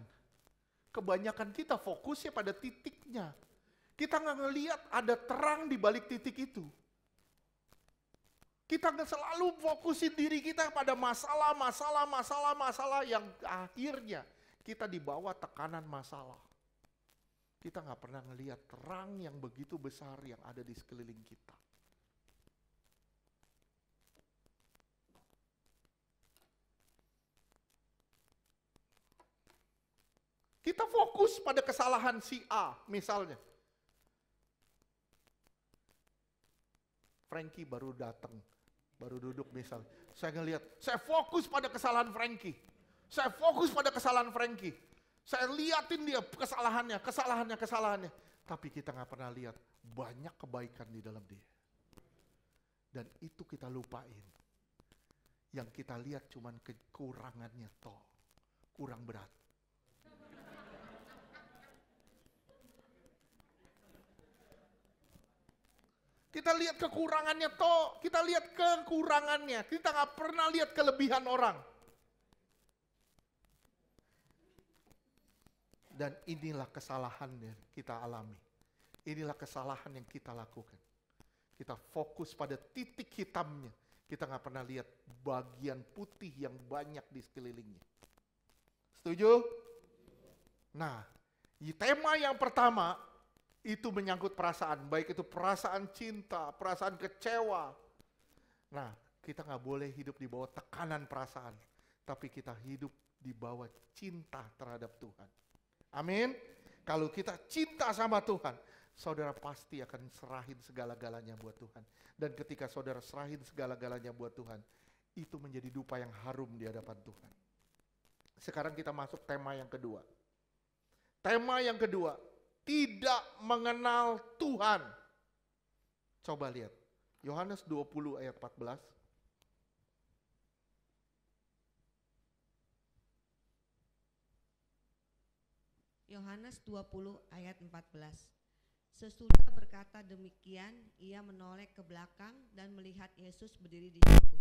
Kebanyakan kita fokusnya pada titiknya. Kita nggak ngelihat ada terang di balik titik itu. Kita nggak selalu fokusin diri kita pada masalah yang akhirnya kita dibawa tekanan masalah. Kita nggak pernah ngelihat terang yang begitu besar yang ada di sekeliling kita. Kita fokus pada kesalahan si A, misalnya. Frankie baru datang, baru duduk misalnya. Saya ngelihat, saya fokus pada kesalahan Frankie. Saya fokus pada kesalahan Frankie. Saya liatin dia kesalahannya. Tapi kita nggak pernah lihat banyak kebaikan di dalam dia. Dan itu kita lupain. Yang kita lihat cuman kekurangannya toh. Kurang berat. Kita lihat kekurangannya toh, kita lihat kekurangannya. Kita nggak pernah lihat kelebihan orang. Dan inilah kesalahan yang kita alami. Inilah kesalahan yang kita lakukan. Kita fokus pada titik hitamnya. Kita nggak pernah lihat bagian putih yang banyak di sekelilingnya. Setuju? Nah, tema yang pertama itu menyangkut perasaan. Baik itu perasaan cinta, perasaan kecewa. Nah, kita nggak boleh hidup di bawah tekanan perasaan. Tapi kita hidup di bawah cinta terhadap Tuhan. Amin. Kalau kita cinta sama Tuhan, saudara pasti akan serahin segala-galanya buat Tuhan. Dan ketika saudara serahin segala-galanya buat Tuhan, itu menjadi dupa yang harum di hadapan Tuhan. Sekarang kita masuk tema yang kedua. Tema yang kedua, tidak mengenal Tuhan. Coba lihat, Yohanes 20 ayat 14. Yohanes 20 ayat 14. Sesudah berkata demikian, ia menoleh ke belakang dan melihat Yesus berdiri di situ.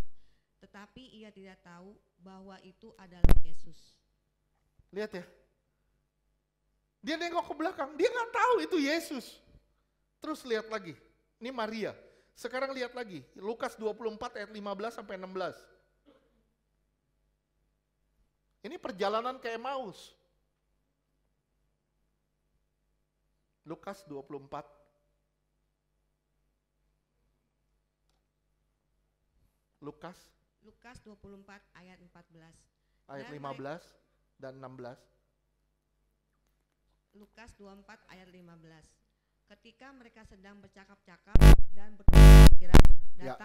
Tetapi ia tidak tahu bahwa itu adalah Yesus. Lihat ya. Dia nengok ke belakang, dia nggak tahu itu Yesus. Terus lihat lagi, ini Maria. Sekarang lihat lagi, Lukas 24 ayat 15 sampai 16. Ini perjalanan ke Emmaus. Lukas 24 Lukas 24 ayat 14. Ayat 15 dan 16. Lukas 24 ayat 15. Ketika mereka sedang bercakap-cakap dan bertukar pikiran,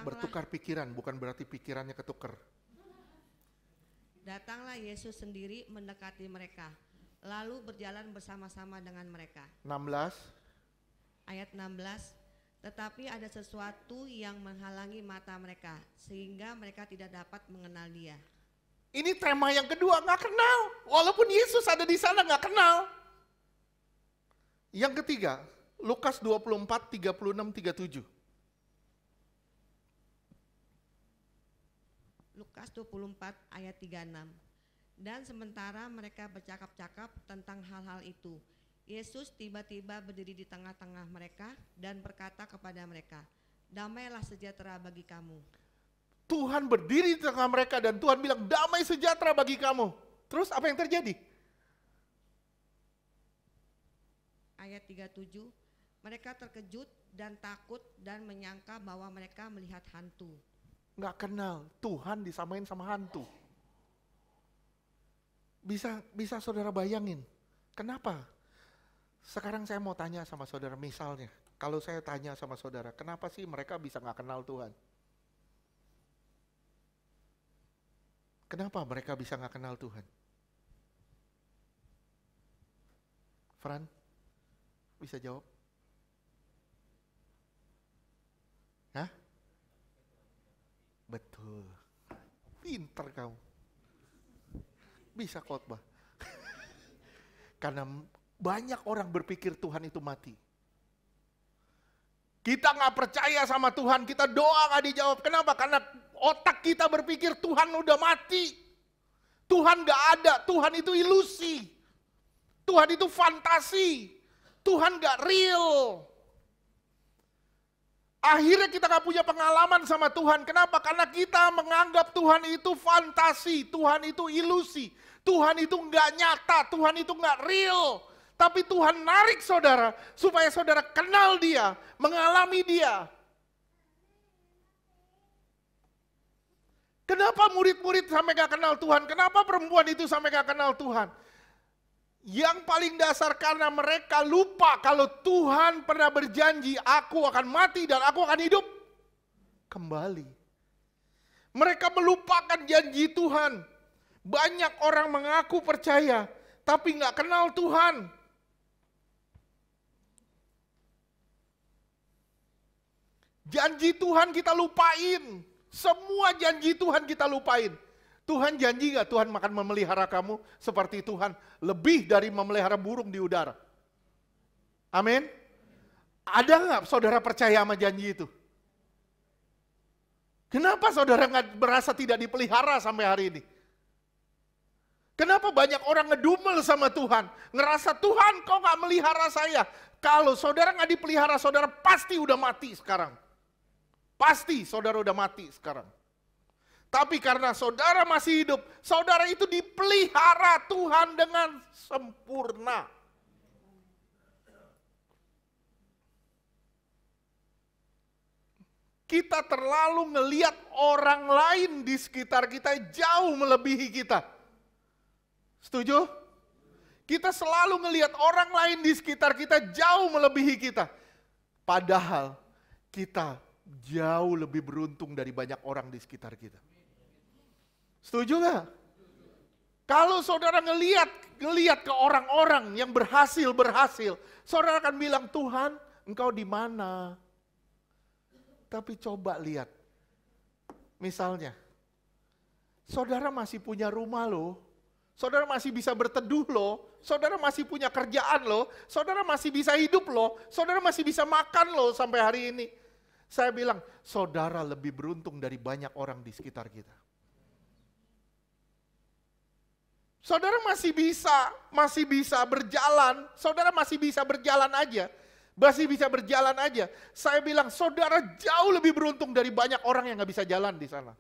bertukar pikiran, bukan berarti pikirannya ketukar. Datanglah Yesus sendiri mendekati mereka, lalu berjalan bersama-sama dengan mereka. 16. Ayat 16. Tetapi ada sesuatu yang menghalangi mata mereka, sehingga mereka tidak dapat mengenal dia. Ini tema yang kedua, nggak kenal. Walaupun Yesus ada di sana, nggak kenal. Yang ketiga, Lukas 24, 36, 37. Lukas 24 ayat 36. Dan sementara mereka bercakap-cakap tentang hal-hal itu, Yesus tiba-tiba berdiri di tengah-tengah mereka dan berkata kepada mereka, damailah sejahtera bagi kamu. Tuhan berdiri di tengah mereka dan Tuhan bilang, damai sejahtera bagi kamu. Terus apa yang terjadi? Ayat 37, mereka terkejut dan takut dan menyangka bahwa mereka melihat hantu. Nggak kenal, Tuhan disamain sama hantu. Bisa saudara bayangin, kenapa? Sekarang saya mau tanya sama saudara, misalnya, kalau saya tanya sama saudara, kenapa sih mereka bisa nggak kenal Tuhan? Kenapa mereka bisa nggak kenal Tuhan? Fran, bisa jawab? Hah? Betul, pinter kamu. Bisa khotbah. Karena banyak orang berpikir Tuhan itu mati. Kita nggak percaya sama Tuhan, kita doa nggak dijawab. Kenapa? Karena otak kita berpikir Tuhan udah mati. Tuhan nggak ada, Tuhan itu ilusi. Tuhan itu fantasi. Tuhan nggak real. Akhirnya kita gak punya pengalaman sama Tuhan. Kenapa? Karena kita menganggap Tuhan itu fantasi, Tuhan itu ilusi, Tuhan itu gak nyata, Tuhan itu gak real. Tapi Tuhan narik saudara, supaya saudara kenal dia, mengalami dia. Kenapa murid-murid sampai gak kenal Tuhan? Kenapa perempuan itu sampai gak kenal Tuhan? Yang paling dasar karena mereka lupa kalau Tuhan pernah berjanji, aku akan mati dan aku akan hidup kembali. Mereka melupakan janji Tuhan. Banyak orang mengaku percaya, tapi nggak kenal Tuhan. Janji Tuhan kita lupain. Semua janji Tuhan kita lupain. Tuhan janji gak Tuhan akan memelihara kamu seperti Tuhan lebih dari memelihara burung di udara? Amin. Ada gak saudara percaya sama janji itu? Kenapa saudara nggak merasa tidak dipelihara sampai hari ini? Kenapa banyak orang ngedumel sama Tuhan? Ngerasa Tuhan kok nggak melihara saya? Kalau saudara nggak dipelihara, saudara pasti udah mati sekarang. Pasti saudara udah mati sekarang. Tapi karena saudara masih hidup, saudara itu dipelihara Tuhan dengan sempurna. Kita terlalu ngelihat orang lain di sekitar kita jauh melebihi kita. Setuju? Kita selalu ngelihat orang lain di sekitar kita jauh melebihi kita. Padahal kita jauh lebih beruntung dari banyak orang di sekitar kita. Setuju gak? Kalau saudara ngelihat ke orang-orang yang berhasil, saudara akan bilang, Tuhan, Engkau di mana? Tapi coba lihat, misalnya, saudara masih punya rumah loh, saudara masih bisa berteduh loh, saudara masih punya kerjaan loh, saudara masih bisa hidup loh, saudara masih bisa makan loh sampai hari ini. Saya bilang, saudara lebih beruntung dari banyak orang di sekitar kita. Saudara masih bisa berjalan, saudara masih bisa berjalan aja. Masih bisa berjalan aja. Saya bilang, saudara jauh lebih beruntung dari banyak orang yang gak bisa jalan di sana.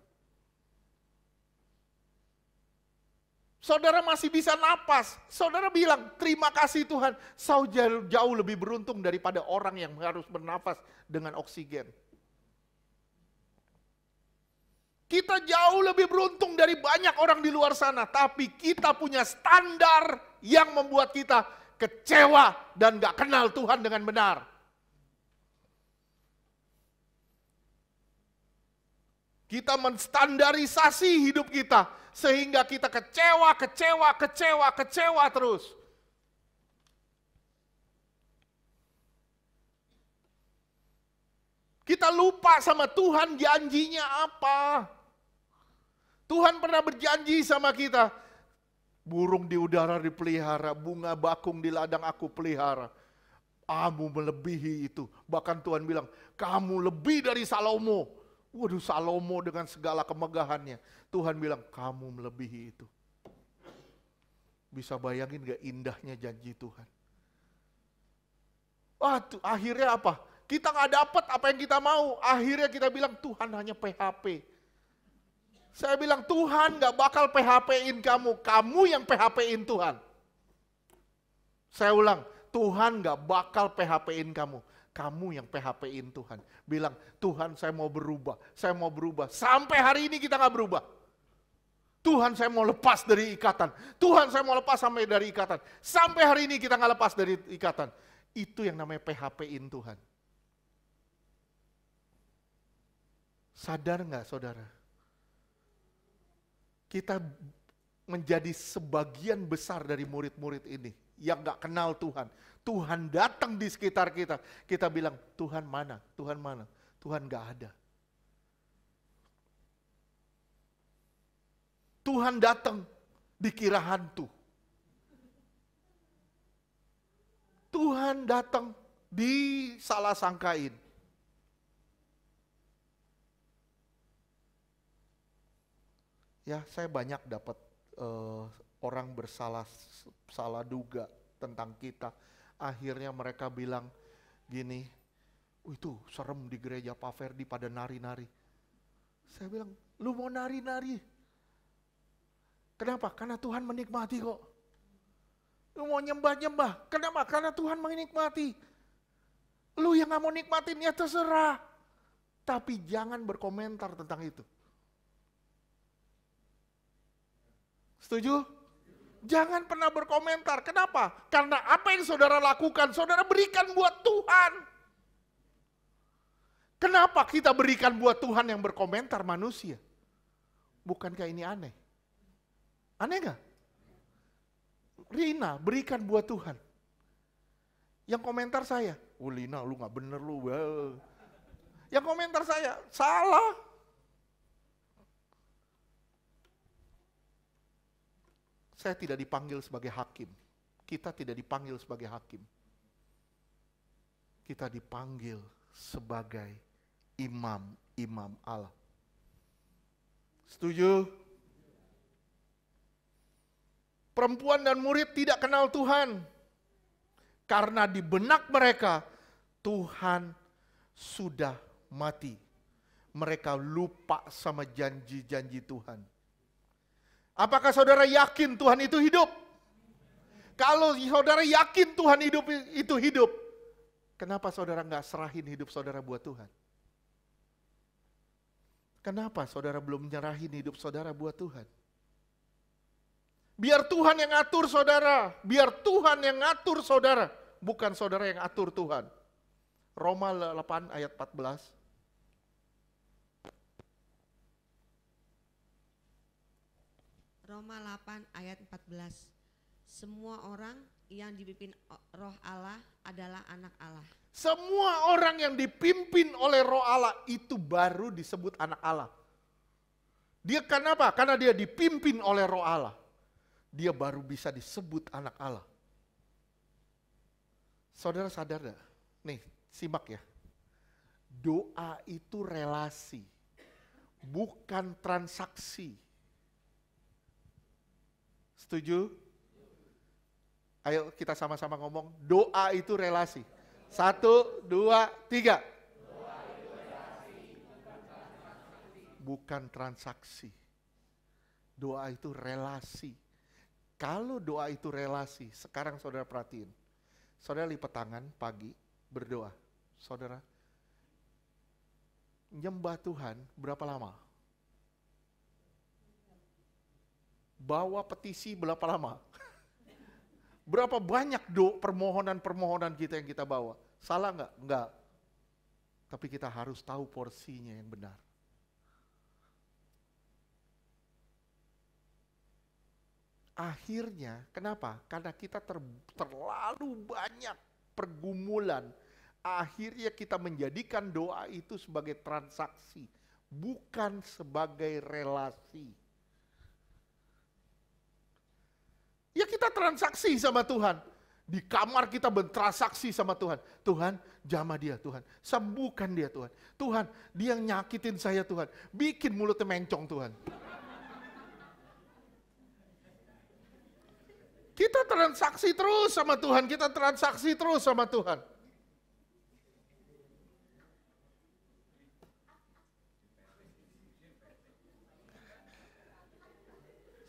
Saudara masih bisa napas. Saudara bilang, terima kasih Tuhan. Saya jauh lebih beruntung daripada orang yang harus bernafas dengan oksigen. Kita jauh lebih beruntung dari banyak orang di luar sana. Tapi kita punya standar yang membuat kita kecewa dan gak kenal Tuhan dengan benar. Kita menstandarisasi hidup kita sehingga kita kecewa terus. Kita lupa sama Tuhan janjinya apa. Tuhan pernah berjanji sama kita, burung di udara dipelihara, bunga bakung di ladang aku pelihara. Kamu melebihi itu. Bahkan Tuhan bilang, kamu lebih dari Salomo. Waduh, Salomo dengan segala kemegahannya. Tuhan bilang, kamu melebihi itu. Bisa bayangin gak indahnya janji Tuhan? Akhirnya apa? Kita gak dapat apa yang kita mau. Akhirnya kita bilang, Tuhan hanya PHP. Saya bilang, Tuhan gak bakal PHP-in kamu. Kamu yang PHP-in Tuhan. Saya ulang, Tuhan gak bakal PHP-in kamu. Kamu yang PHP-in Tuhan. Bilang, Tuhan saya mau berubah. Saya mau berubah. Sampai hari ini kita gak berubah. Tuhan saya mau lepas dari ikatan. Tuhan saya mau lepas sampai dari ikatan. Sampai hari ini kita gak lepas dari ikatan. Itu yang namanya PHP-in Tuhan. Sadar gak saudara? Kita menjadi sebagian besar dari murid-murid ini yang gak kenal Tuhan. Tuhan datang di sekitar kita. Kita bilang, Tuhan mana? Tuhan mana? Tuhan gak ada. Tuhan datang dikira hantu. Tuhan datang disalah sangkain. Ya, saya banyak dapat orang salah duga tentang kita. Akhirnya mereka bilang gini, itu serem di gereja Pak Ferdi pada nari-nari. Saya bilang, lu mau nari-nari? Kenapa? Karena Tuhan menikmati kok. Lu mau nyembah-nyembah. Kenapa? Karena Tuhan menikmati. Lu yang gak mau nikmatin ya terserah. Tapi jangan berkomentar tentang itu. Setuju? Jangan pernah berkomentar. Kenapa? Karena apa yang saudara lakukan, saudara berikan buat Tuhan. Kenapa kita berikan buat Tuhan yang berkomentar manusia? Bukankah ini aneh? Aneh gak? Rina berikan buat Tuhan. Yang komentar saya, Lina lu gak bener lu. Yang komentar saya, salah. Saya tidak dipanggil sebagai hakim. Kita tidak dipanggil sebagai hakim. Kita dipanggil sebagai imam-imam Allah. Setuju? Perempuan dan murid tidak kenal Tuhan. Karena di benak mereka, Tuhan sudah mati. Mereka lupa sama janji-janji Tuhan. Apakah saudara yakin Tuhan itu hidup? Kalau saudara yakin Tuhan itu hidup, kenapa saudara nggak serahin hidup saudara buat Tuhan? Kenapa saudara belum nyerahin hidup saudara buat Tuhan? Biar Tuhan yang ngatur saudara, biar Tuhan yang ngatur saudara, bukan saudara yang atur Tuhan. Roma 8 ayat 14. Roma 8 ayat 14. Semua orang yang dipimpin roh Allah adalah anak Allah. Semua orang yang dipimpin oleh roh Allah itu baru disebut anak Allah. Dia kenapa? Karena dia dipimpin oleh roh Allah. Dia baru bisa disebut anak Allah. Saudara sadar gak? Nih, simak ya. Doa itu relasi, bukan transaksi. Setuju? Ayo kita sama-sama ngomong, doa itu relasi. 1, 2, 3. Bukan transaksi. Doa itu relasi. Kalau doa itu relasi, sekarang saudara perhatiin. Saudara lipat tangan pagi, berdoa. Saudara, nyembah Tuhan berapa lama? Bawa petisi berapa lama? Berapa banyak permohonan-permohonan kita yang kita bawa? Salah nggak? Nggak. Tapi kita harus tahu porsinya yang benar. Akhirnya, kenapa? Karena kita terlalu banyak pergumulan. Akhirnya kita menjadikan doa itu sebagai transaksi, bukan sebagai relasi. Ya kita transaksi sama Tuhan. Di kamar kita bertransaksi sama Tuhan. Tuhan, jamah dia Tuhan. Sembuhkan dia Tuhan. Tuhan, dia yang nyakitin saya Tuhan. Bikin mulutnya mencong Tuhan. Kita transaksi terus sama Tuhan. Kita transaksi terus sama Tuhan.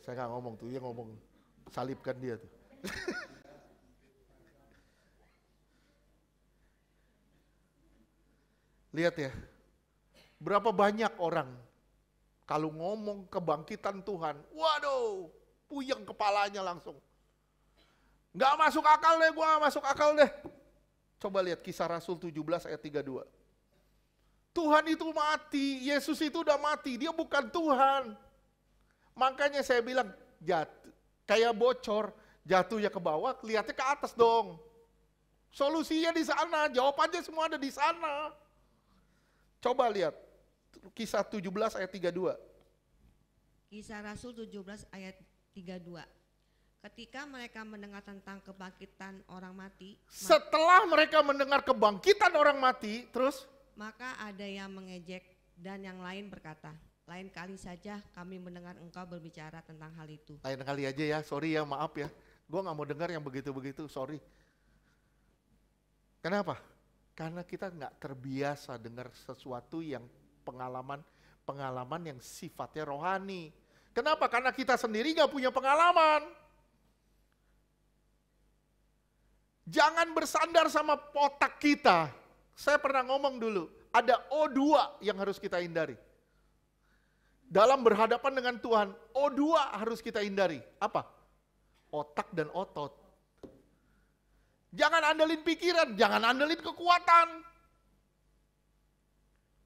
Saya nggak ngomong tuh, dia ngomong. Salibkan dia tuh. Lihat ya, berapa banyak orang kalau ngomong kebangkitan Tuhan, waduh, puyeng kepalanya langsung. Nggak masuk akal deh, gua masuk akal deh. Coba lihat Kisah Rasul 17 ayat 32. Tuhan itu mati, Yesus itu udah mati, dia bukan Tuhan. Makanya saya bilang, kayak bocor, jatuhnya ke bawah, lihatnya ke atas dong. Solusinya di sana, jawabannya semua ada di sana. Coba lihat, Kisah 17 ayat 32. Kisah Rasul 17 ayat 32. Ketika mereka mendengar tentang kebangkitan orang mati, setelah mereka mendengar kebangkitan orang mati, terus? Maka ada yang mengejek dan yang lain berkata, lain kali saja kami mendengar engkau berbicara tentang hal itu. Lain kali aja ya, sorry ya, maaf ya. Gue gak mau dengar yang begitu-begitu, sorry. Kenapa? Karena kita gak terbiasa dengar sesuatu yang pengalaman yang sifatnya rohani. Kenapa? Karena kita sendiri gak punya pengalaman. Jangan bersandar sama otak kita. Saya pernah ngomong dulu, ada O2 yang harus kita hindari. Dalam berhadapan dengan Tuhan, O2 harus kita hindari. Apa? Otak dan otot. Jangan andelin pikiran, jangan andelin kekuatan.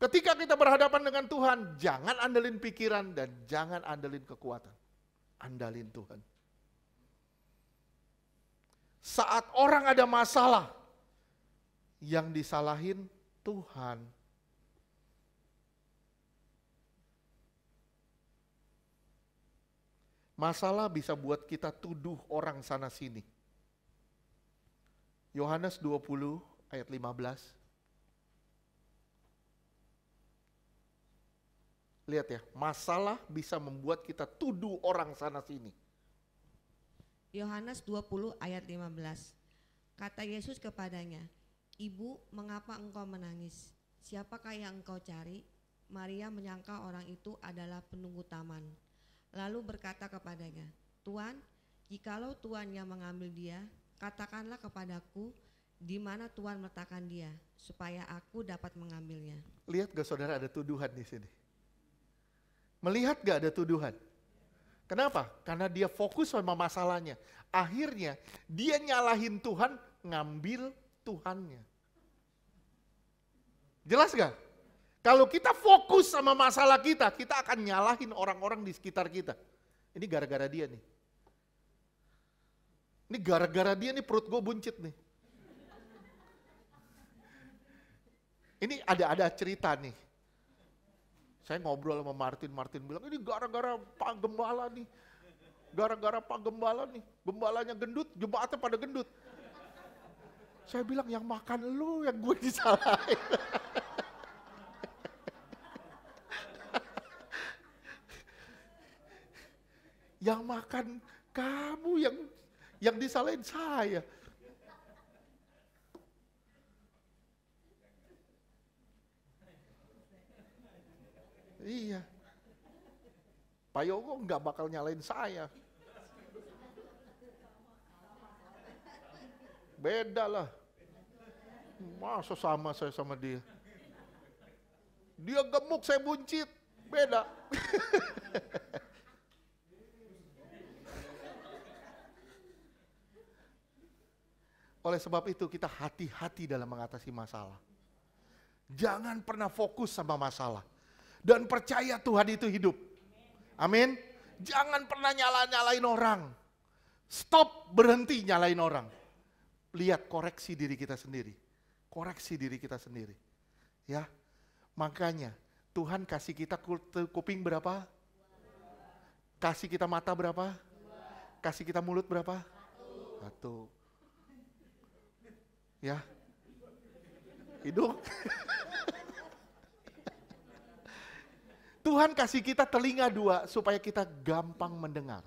Ketika kita berhadapan dengan Tuhan, jangan andelin pikiran dan jangan andelin kekuatan. Andalin Tuhan. Saat orang ada masalah, yang disalahin Tuhan. Masalah bisa buat kita tuduh orang sana sini. Yohanes 20 ayat 15. Lihat ya, masalah bisa membuat kita tuduh orang sana sini. Yohanes 20 ayat 15. Kata Yesus kepadanya, "Ibu, mengapa engkau menangis? Siapakah yang engkau cari?" Maria menyangka orang itu adalah penunggu taman. Lalu berkata kepadanya, "Tuan, jikalau Tuan yang mengambil dia, katakanlah kepadaku di mana Tuan meletakkan dia, supaya aku dapat mengambilnya." Lihat gak saudara, ada tuduhan di sini. Melihat gak ada tuduhan? Kenapa? Karena dia fokus sama masalahnya. Akhirnya dia nyalahin Tuhan, ngambil Tuhannya. Jelas gak? Kalau kita fokus sama masalah kita akan nyalahin orang-orang di sekitar kita. Ini gara-gara dia nih. Ini gara-gara dia nih perut gue buncit nih. Ini ada cerita nih. Saya ngobrol sama Martin bilang, ini gara-gara Pak Gembala nih. Gara-gara Pak Gembala nih. Gembalanya gendut, jemaatnya pada gendut. Saya bilang, yang makan lu, yang gue disalahin. Yang makan kamu, yang disalahin saya. Iya. Pak Yogo nggak bakal nyalain saya. Beda lah. Masa sama saya sama dia. Dia gemuk, saya buncit. Beda. Oleh sebab itu kita hati-hati dalam mengatasi masalah. Jangan pernah fokus sama masalah. Dan percaya Tuhan itu hidup. Amin. Jangan pernah nyalain orang. Stop, berhenti nyalain orang. Lihat, koreksi diri kita sendiri. Koreksi diri kita sendiri. Ya. Makanya Tuhan kasih kita kuping berapa? Kasih kita mata berapa? Kasih kita mulut berapa? 1. Ya. Hidung. Tuhan kasih kita telinga 2 supaya kita gampang mendengar.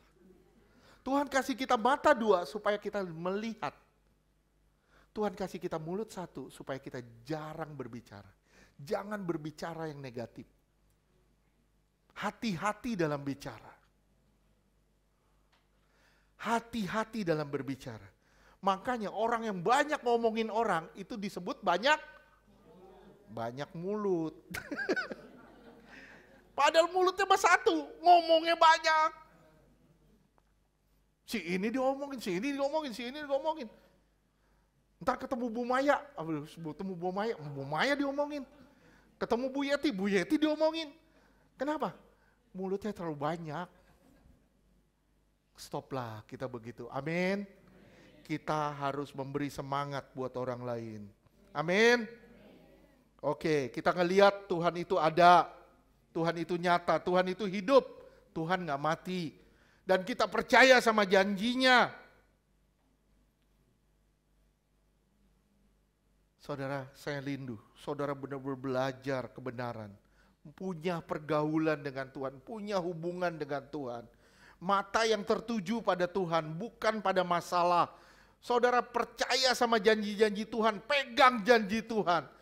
Tuhan kasih kita mata 2 supaya kita melihat. Tuhan kasih kita mulut 1 supaya kita jarang berbicara. Jangan berbicara yang negatif. Hati-hati dalam bicara. Hati-hati dalam berbicara. Makanya orang yang banyak ngomongin orang itu disebut banyak mulut. Padahal mulutnya mah 1, ngomongnya banyak. Si ini diomongin, si ini diomongin, si ini diomongin. Ntar ketemu Bu Maya, ketemu Bu Maya diomongin. Ketemu Bu Yeti diomongin. Kenapa? Mulutnya terlalu banyak. Stoplah kita begitu. Amin. Kita harus memberi semangat buat orang lain. Amin. Oke, kita ngelihat Tuhan itu ada. Tuhan itu nyata, Tuhan itu hidup, Tuhan gak mati. Dan kita percaya sama janjinya. Saudara, saya rindu, saudara benar-benar belajar kebenaran. Punya pergaulan dengan Tuhan, punya hubungan dengan Tuhan. Mata yang tertuju pada Tuhan, bukan pada masalah. Saudara percaya sama janji-janji Tuhan, pegang janji Tuhan.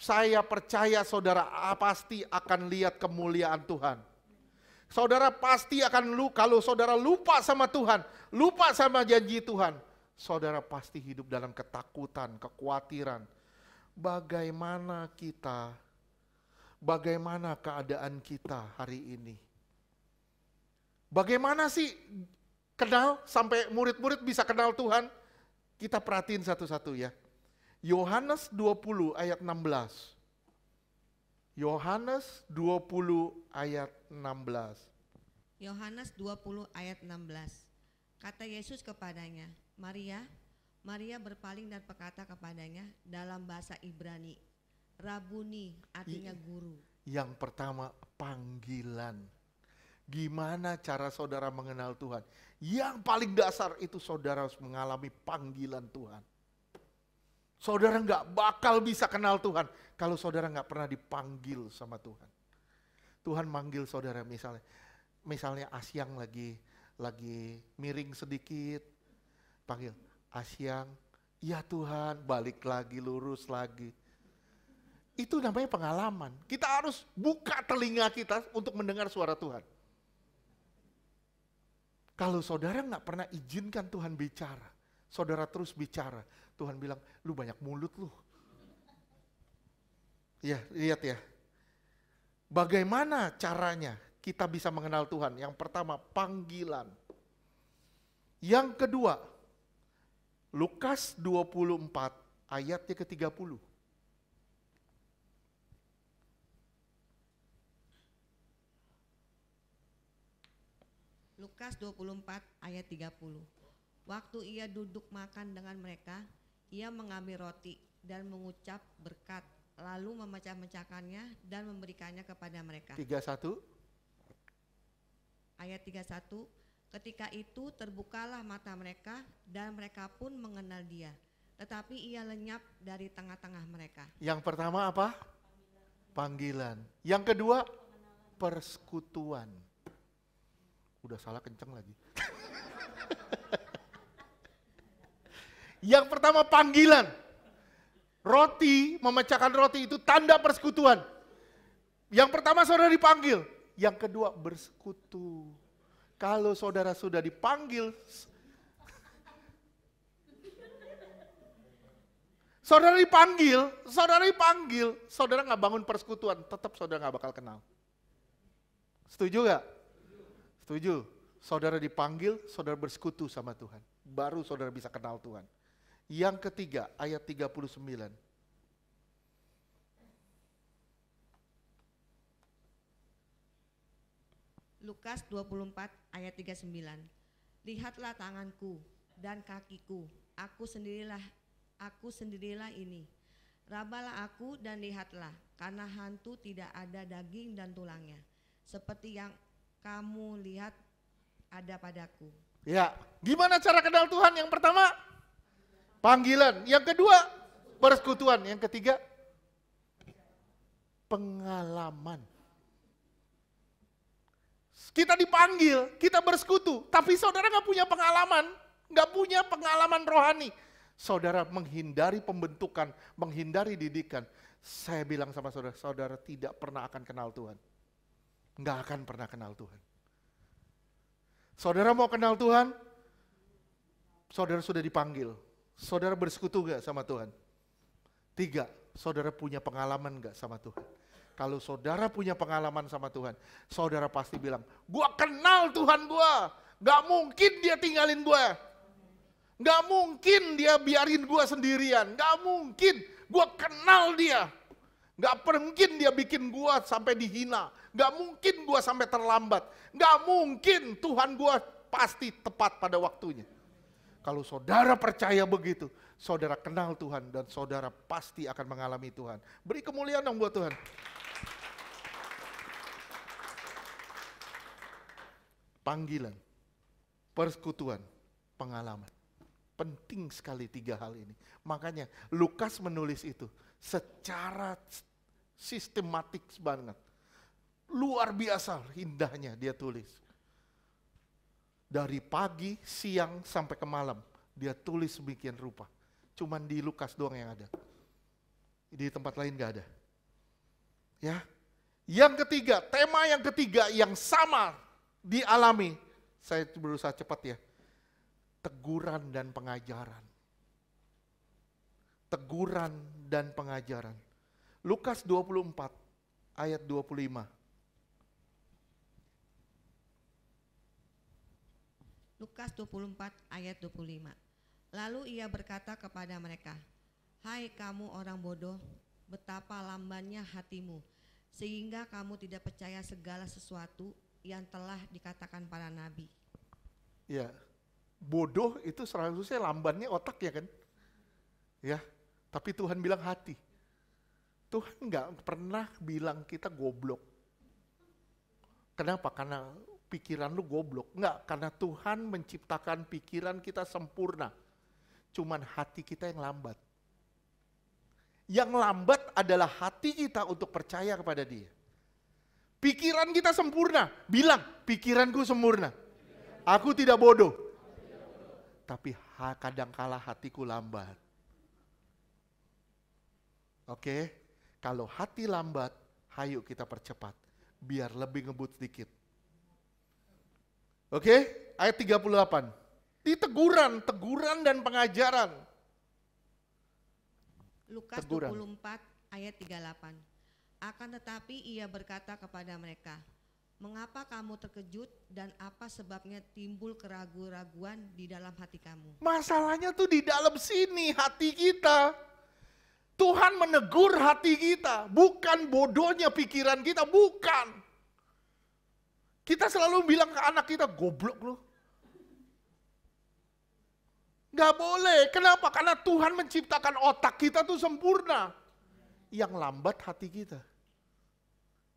Saya percaya saudara pasti akan lihat kemuliaan Tuhan. Saudara pasti akan kalau saudara lupa sama Tuhan, lupa sama janji Tuhan, saudara pasti hidup dalam ketakutan, kekhawatiran. Bagaimana keadaan kita hari ini? Bagaimana sih kenal sampai murid-murid bisa kenal Tuhan? Kita perhatiin satu-satu ya. Yohanes 20 ayat 16. Yohanes 20 ayat 16. Yohanes 20 ayat 16. Kata Yesus kepadanya, "Maria." Maria berpaling dan berkata kepadanya dalam bahasa Ibrani, "Rabuni," artinya guru. Yang pertama, panggilan. Gimana cara saudara mengenal Tuhan? Yang paling dasar itu saudara harus mengalami panggilan Tuhan. Saudara nggak bakal bisa kenal Tuhan kalau saudara nggak pernah dipanggil sama Tuhan. Tuhan manggil saudara misalnya Asyang lagi miring sedikit, panggil Asyang, ya Tuhan, balik lagi, lurus lagi. Itu namanya pengalaman. Kita harus buka telinga kita untuk mendengar suara Tuhan. Kalau saudara nggak pernah izinkan Tuhan bicara, saudara terus bicara, Tuhan bilang, lu banyak mulut lu. Ya, lihat ya. Bagaimana caranya kita bisa mengenal Tuhan? Yang pertama, panggilan. Yang kedua, Lukas 24 ayatnya ke-30. Lukas 24 ayat 30. Waktu ia duduk makan dengan mereka, ia mengambil roti dan mengucap berkat, lalu memecah-mecahkannya dan memberikannya kepada mereka. 31. Ayat 31, ketika itu terbukalah mata mereka dan mereka pun mengenal dia, tetapi ia lenyap dari tengah-tengah mereka. Yang pertama apa? Panggilan. Yang kedua, persekutuan. Udah salah kenceng lagi. Yang pertama panggilan. Roti, memecahkan roti itu tanda persekutuan. Yang pertama saudara dipanggil. Yang kedua bersekutu. Kalau saudara sudah dipanggil, saudara dipanggil, saudara nggak bangun persekutuan, tetap saudara nggak bakal kenal. Setuju gak? Setuju. Saudara dipanggil, saudara bersekutu sama Tuhan. Baru saudara bisa kenal Tuhan. Yang ketiga, ayat 39. Lukas 24 ayat 39. Lihatlah tanganku dan kakiku, aku sendirilah ini. Rabalah aku dan lihatlah, karena hantu tidak ada daging dan tulangnya, seperti yang kamu lihat ada padaku. Ya, gimana cara kenal Tuhan? Yang pertama, panggilan. Yang kedua, persekutuan. Yang ketiga, pengalaman. Kita dipanggil, kita bersekutu, tapi saudara nggak punya pengalaman rohani. Saudara menghindari pembentukan, menghindari didikan. Saya bilang sama saudara, saudara tidak pernah akan kenal Tuhan. Nggak akan pernah kenal Tuhan. Saudara mau kenal Tuhan? Saudara sudah dipanggil. Saudara bersekutu gak sama Tuhan? 3, saudara punya pengalaman gak sama Tuhan? Kalau saudara punya pengalaman sama Tuhan, saudara pasti bilang, gua kenal Tuhan gua. Gak mungkin dia tinggalin gua. Gak mungkin dia biarin gua sendirian. Gak mungkin, gua kenal dia. Gak mungkin dia bikin gua sampai dihina. Gak mungkin gua sampai terlambat. Gak mungkin, Tuhan gua pasti tepat pada waktunya. Kalau saudara percaya begitu, saudara kenal Tuhan dan saudara pasti akan mengalami Tuhan. Beri kemuliaan dong buat Tuhan. Panggilan, persekutuan, pengalaman. Penting sekali 3 hal ini. Makanya Lukas menulis itu secara sistematik banget. Luar biasa indahnya dia tulis. Dari pagi, siang, sampai ke malam. Dia tulis sedemikian rupa. Cuman di Lukas doang yang ada. Di tempat lain gak ada. Ya. Yang ketiga, tema yang ketiga yang sama dialami. Saya berusaha cepat ya. Teguran dan pengajaran. Teguran dan pengajaran. Lukas 24 ayat 25. Lukas 24 ayat 25. Lalu ia berkata kepada mereka, hai kamu orang bodoh, betapa lambannya hatimu, sehingga kamu tidak percaya segala sesuatu yang telah dikatakan para nabi. Ya, bodoh itu seharusnya lambannya otak ya kan? Ya, tapi Tuhan bilang hati. Tuhan nggak pernah bilang kita goblok. Kenapa? Karena pikiran lu goblok. Enggak, karena Tuhan menciptakan pikiran kita sempurna. Cuman hati kita yang lambat. Yang lambat adalah hati kita untuk percaya kepada Dia. Pikiran kita sempurna. Bilang, pikiranku sempurna. Aku tidak bodoh. Tapi kadangkala hatiku lambat. Oke, kalau hati lambat, hayu kita percepat. Biar lebih ngebut sedikit. Oke, ayat 38. Di teguran dan pengajaran. Lukas 24 ayat 38. Akan tetapi ia berkata kepada mereka, mengapa kamu terkejut dan apa sebabnya timbul keraguan-raguan di dalam hati kamu? Masalahnya tuh di dalam sini, hati kita. Tuhan menegur hati kita, bukan bodohnya pikiran kita, bukan. Kita selalu bilang ke anak kita, goblok loh. Gak boleh, kenapa? Karena Tuhan menciptakan otak kita tuh sempurna. Yang lambat hati kita.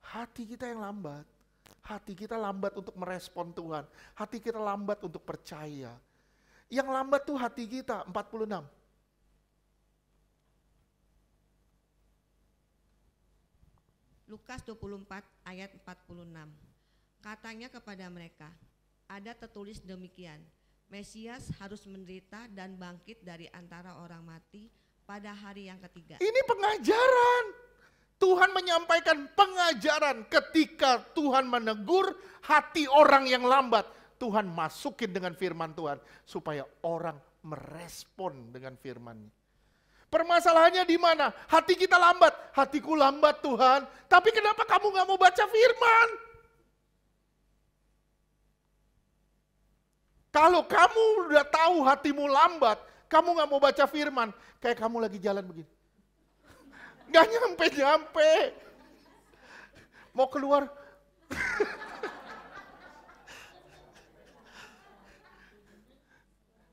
Hati kita yang lambat. Hati kita lambat untuk merespon Tuhan. Hati kita lambat untuk percaya. Yang lambat tuh hati kita, 46. Lukas 24 ayat 46. Katanya kepada mereka, ada tertulis demikian, Mesias harus menderita dan bangkit dari antara orang mati pada hari yang ketiga. Ini pengajaran. Tuhan menyampaikan pengajaran ketika Tuhan menegur hati orang yang lambat. Tuhan masukin dengan firman Tuhan supaya orang merespon dengan firman-Nya. Permasalahannya di mana? Hati kita lambat. Hatiku lambat Tuhan. Tapi kenapa kamu gak mau baca firman? Kalau kamu udah tahu hatimu lambat, kamu gak mau baca firman, kayak kamu lagi jalan begini. Gak nyampe-nyampe. Mau keluar.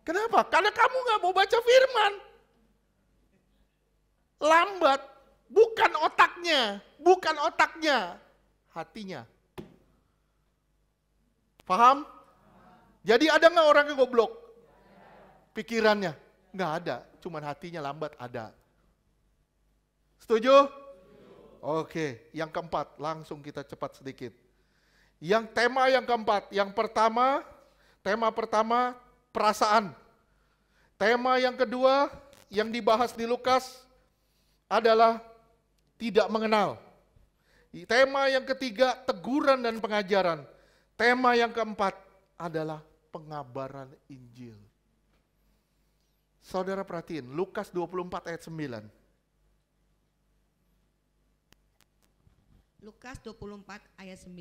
Kenapa? Karena kamu gak mau baca firman. Lambat, bukan otaknya, hatinya. Paham? Jadi ada nggak orang yang goblok? Pikirannya? Nggak ada, cuman hatinya lambat ada. Setuju? Oke, yang keempat, langsung kita cepat sedikit. Tema yang keempat, tema pertama perasaan. Tema yang kedua yang dibahas di Lukas adalah tidak mengenal. Tema yang ketiga teguran dan pengajaran. Tema yang keempat adalah pengabaran Injil. Saudara perhatiin, Lukas 24 ayat 9. Lukas 24 ayat 9.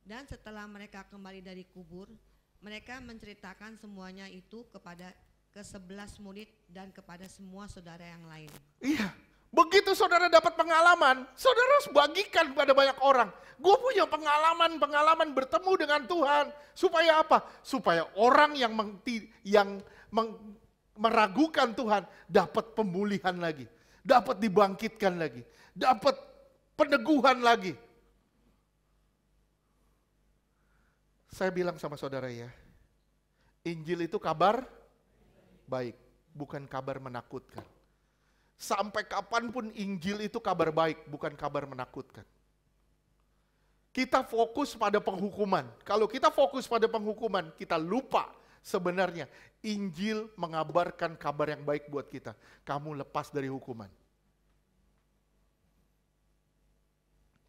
Dan setelah mereka kembali dari kubur, mereka menceritakan semuanya itu kepada ke-11 murid dan kepada semua saudara yang lain. Iya, begitu saudara dapat pengalaman, saudara harus bagikan kepada banyak orang. Gue punya pengalaman bertemu dengan Tuhan. Supaya apa? Supaya orang yang meragukan Tuhan dapat pemulihan lagi. Dapat dibangkitkan lagi. Dapat peneguhan lagi. Saya bilang sama saudara ya, Injil itu kabar baik, bukan kabar menakutkan. Sampai kapanpun Injil itu kabar baik, bukan kabar menakutkan. Kita fokus pada penghukuman. Kalau kita fokus pada penghukuman, kita lupa sebenarnya Injil mengabarkan kabar yang baik buat kita. Kamu lepas dari hukuman.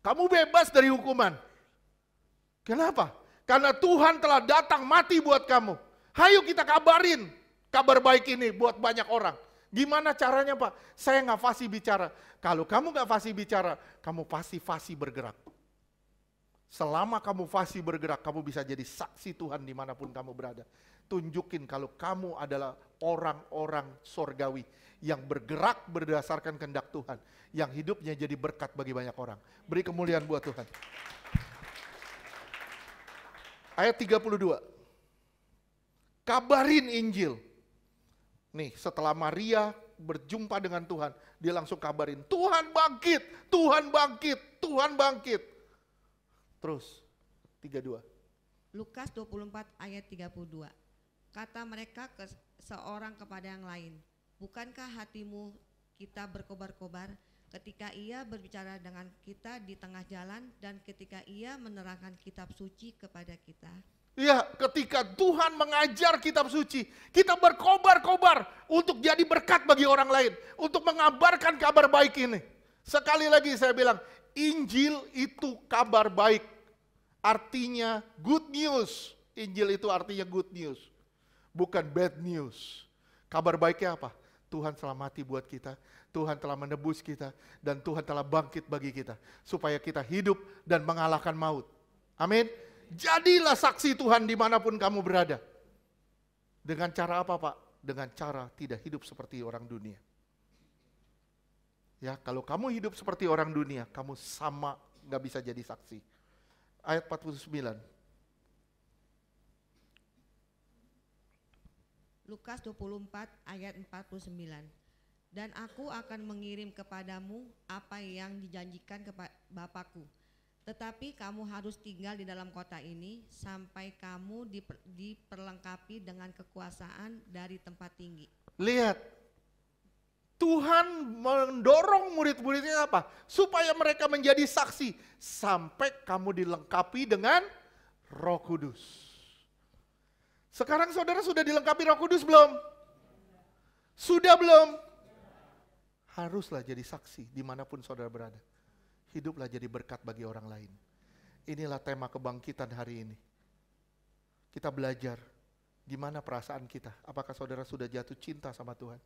Kamu bebas dari hukuman. Kenapa? Karena Tuhan telah datang mati buat kamu. Hayo kita kabarin kabar baik ini buat banyak orang. Gimana caranya Pak? Saya nggak fasih bicara. Kalau kamu nggak fasih bicara, kamu pasti fasih bergerak. Selama kamu fasih bergerak, kamu bisa jadi saksi Tuhan dimanapun kamu berada. Tunjukin kalau kamu adalah orang-orang sorgawi yang bergerak berdasarkan kehendak Tuhan. Yang hidupnya jadi berkat bagi banyak orang. Beri kemuliaan buat Tuhan. Ayat 32. Kabarin Injil. Nih, setelah Maria berjumpa dengan Tuhan, dia langsung kabarin, Tuhan bangkit, Tuhan bangkit, Tuhan bangkit. Terus, 32. Lukas 24 ayat 32. Kata mereka seorang kepada yang lain, bukankah hatimu kita berkobar-kobar ketika ia berbicara dengan kita di tengah jalan dan ketika ia menerangkan kitab suci kepada kita. Ya, ketika Tuhan mengajar kitab suci, kita berkobar-kobar untuk jadi berkat bagi orang lain, untuk mengabarkan kabar baik ini. Sekali lagi saya bilang, Injil itu kabar baik, artinya good news. Injil itu artinya good news, bukan bad news. Kabar baiknya apa? Tuhan telah mati buat kita, Tuhan telah menebus kita, dan Tuhan telah bangkit bagi kita, supaya kita hidup dan mengalahkan maut. Amin. Jadilah saksi Tuhan dimanapun kamu berada. Dengan cara apa, Pak? Dengan cara tidak hidup seperti orang dunia. Ya, kalau kamu hidup seperti orang dunia, kamu sama gak bisa jadi saksi. Ayat 49. Lukas 24 ayat 49. Dan aku akan mengirim kepadamu apa yang dijanjikan kepada Bapakku. Tetapi kamu harus tinggal di dalam kota ini sampai kamu diperlengkapi dengan kekuasaan dari tempat tinggi. Lihat, Tuhan mendorong murid-muridnya apa? Supaya mereka menjadi saksi sampai kamu dilengkapi dengan Roh Kudus. Sekarang saudara sudah dilengkapi Roh Kudus belum? Sudah belum? Haruslah jadi saksi dimanapun saudara berada. Hiduplah jadi berkat bagi orang lain. Inilah tema kebangkitan hari ini. Kita belajar gimana perasaan kita. Apakah saudara sudah jatuh cinta sama Tuhan?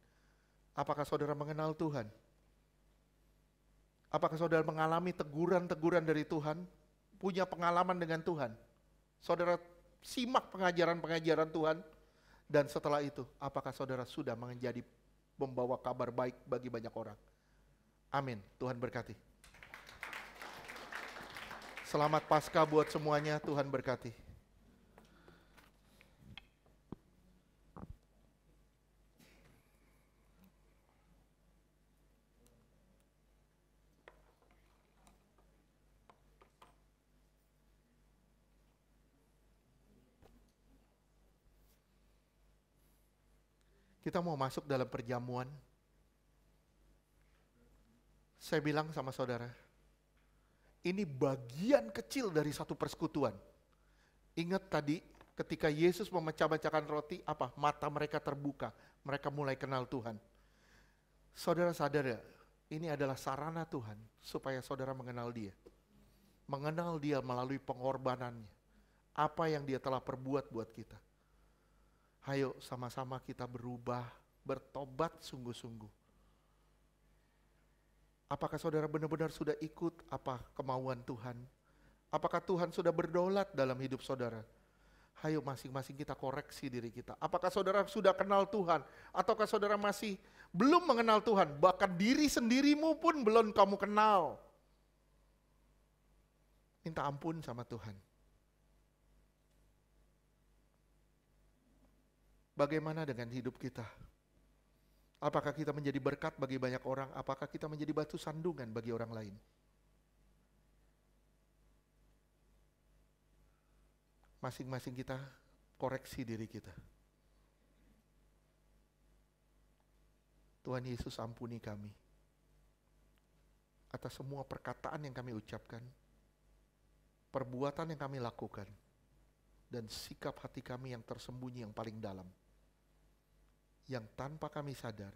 Apakah saudara mengenal Tuhan? Apakah saudara mengalami teguran-teguran dari Tuhan? Punya pengalaman dengan Tuhan? Saudara simak pengajaran-pengajaran Tuhan? Dan setelah itu, apakah saudara sudah menjadi membawa kabar baik bagi banyak orang? Amin. Tuhan berkati. Selamat Paskah buat semuanya, Tuhan berkati. Kita mau masuk dalam perjamuan. Saya bilang sama saudara, ini bagian kecil dari satu persekutuan. Ingat tadi ketika Yesus memecah-mecahkan roti, apa? Mata mereka terbuka, mereka mulai kenal Tuhan. Saudara sadar ya, ini adalah sarana Tuhan supaya saudara mengenal Dia. Mengenal Dia melalui pengorbanannya. Apa yang Dia telah perbuat buat kita. Ayo sama-sama kita berubah, bertobat sungguh-sungguh. Apakah saudara benar-benar sudah ikut apa kemauan Tuhan? Apakah Tuhan sudah berdaulat dalam hidup saudara? Ayo masing-masing kita koreksi diri kita. Apakah saudara sudah kenal Tuhan? Ataukah saudara masih belum mengenal Tuhan? Bahkan diri sendirimu pun belum kamu kenal. Minta ampun sama Tuhan. Bagaimana dengan hidup kita? Apakah kita menjadi berkat bagi banyak orang? Apakah kita menjadi batu sandungan bagi orang lain? Masing-masing kita koreksi diri kita. Tuhan Yesus ampuni kami atas semua perkataan yang kami ucapkan, perbuatan yang kami lakukan, dan sikap hati kami yang tersembunyi yang paling dalam. Yang tanpa kami sadar,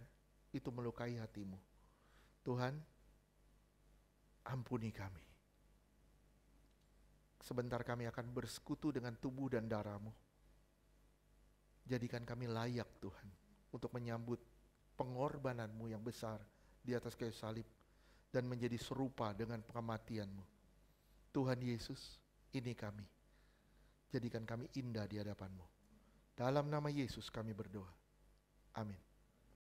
itu melukai hatimu. Tuhan, ampuni kami. Sebentar kami akan bersekutu dengan tubuh dan darah-Mu. Jadikan kami layak Tuhan, untuk menyambut pengorbanan-Mu yang besar di atas kayu salib, dan menjadi serupa dengan kematian-Mu. Tuhan Yesus, ini kami. Jadikan kami indah di hadapan-Mu. Dalam nama Yesus kami berdoa. Amin.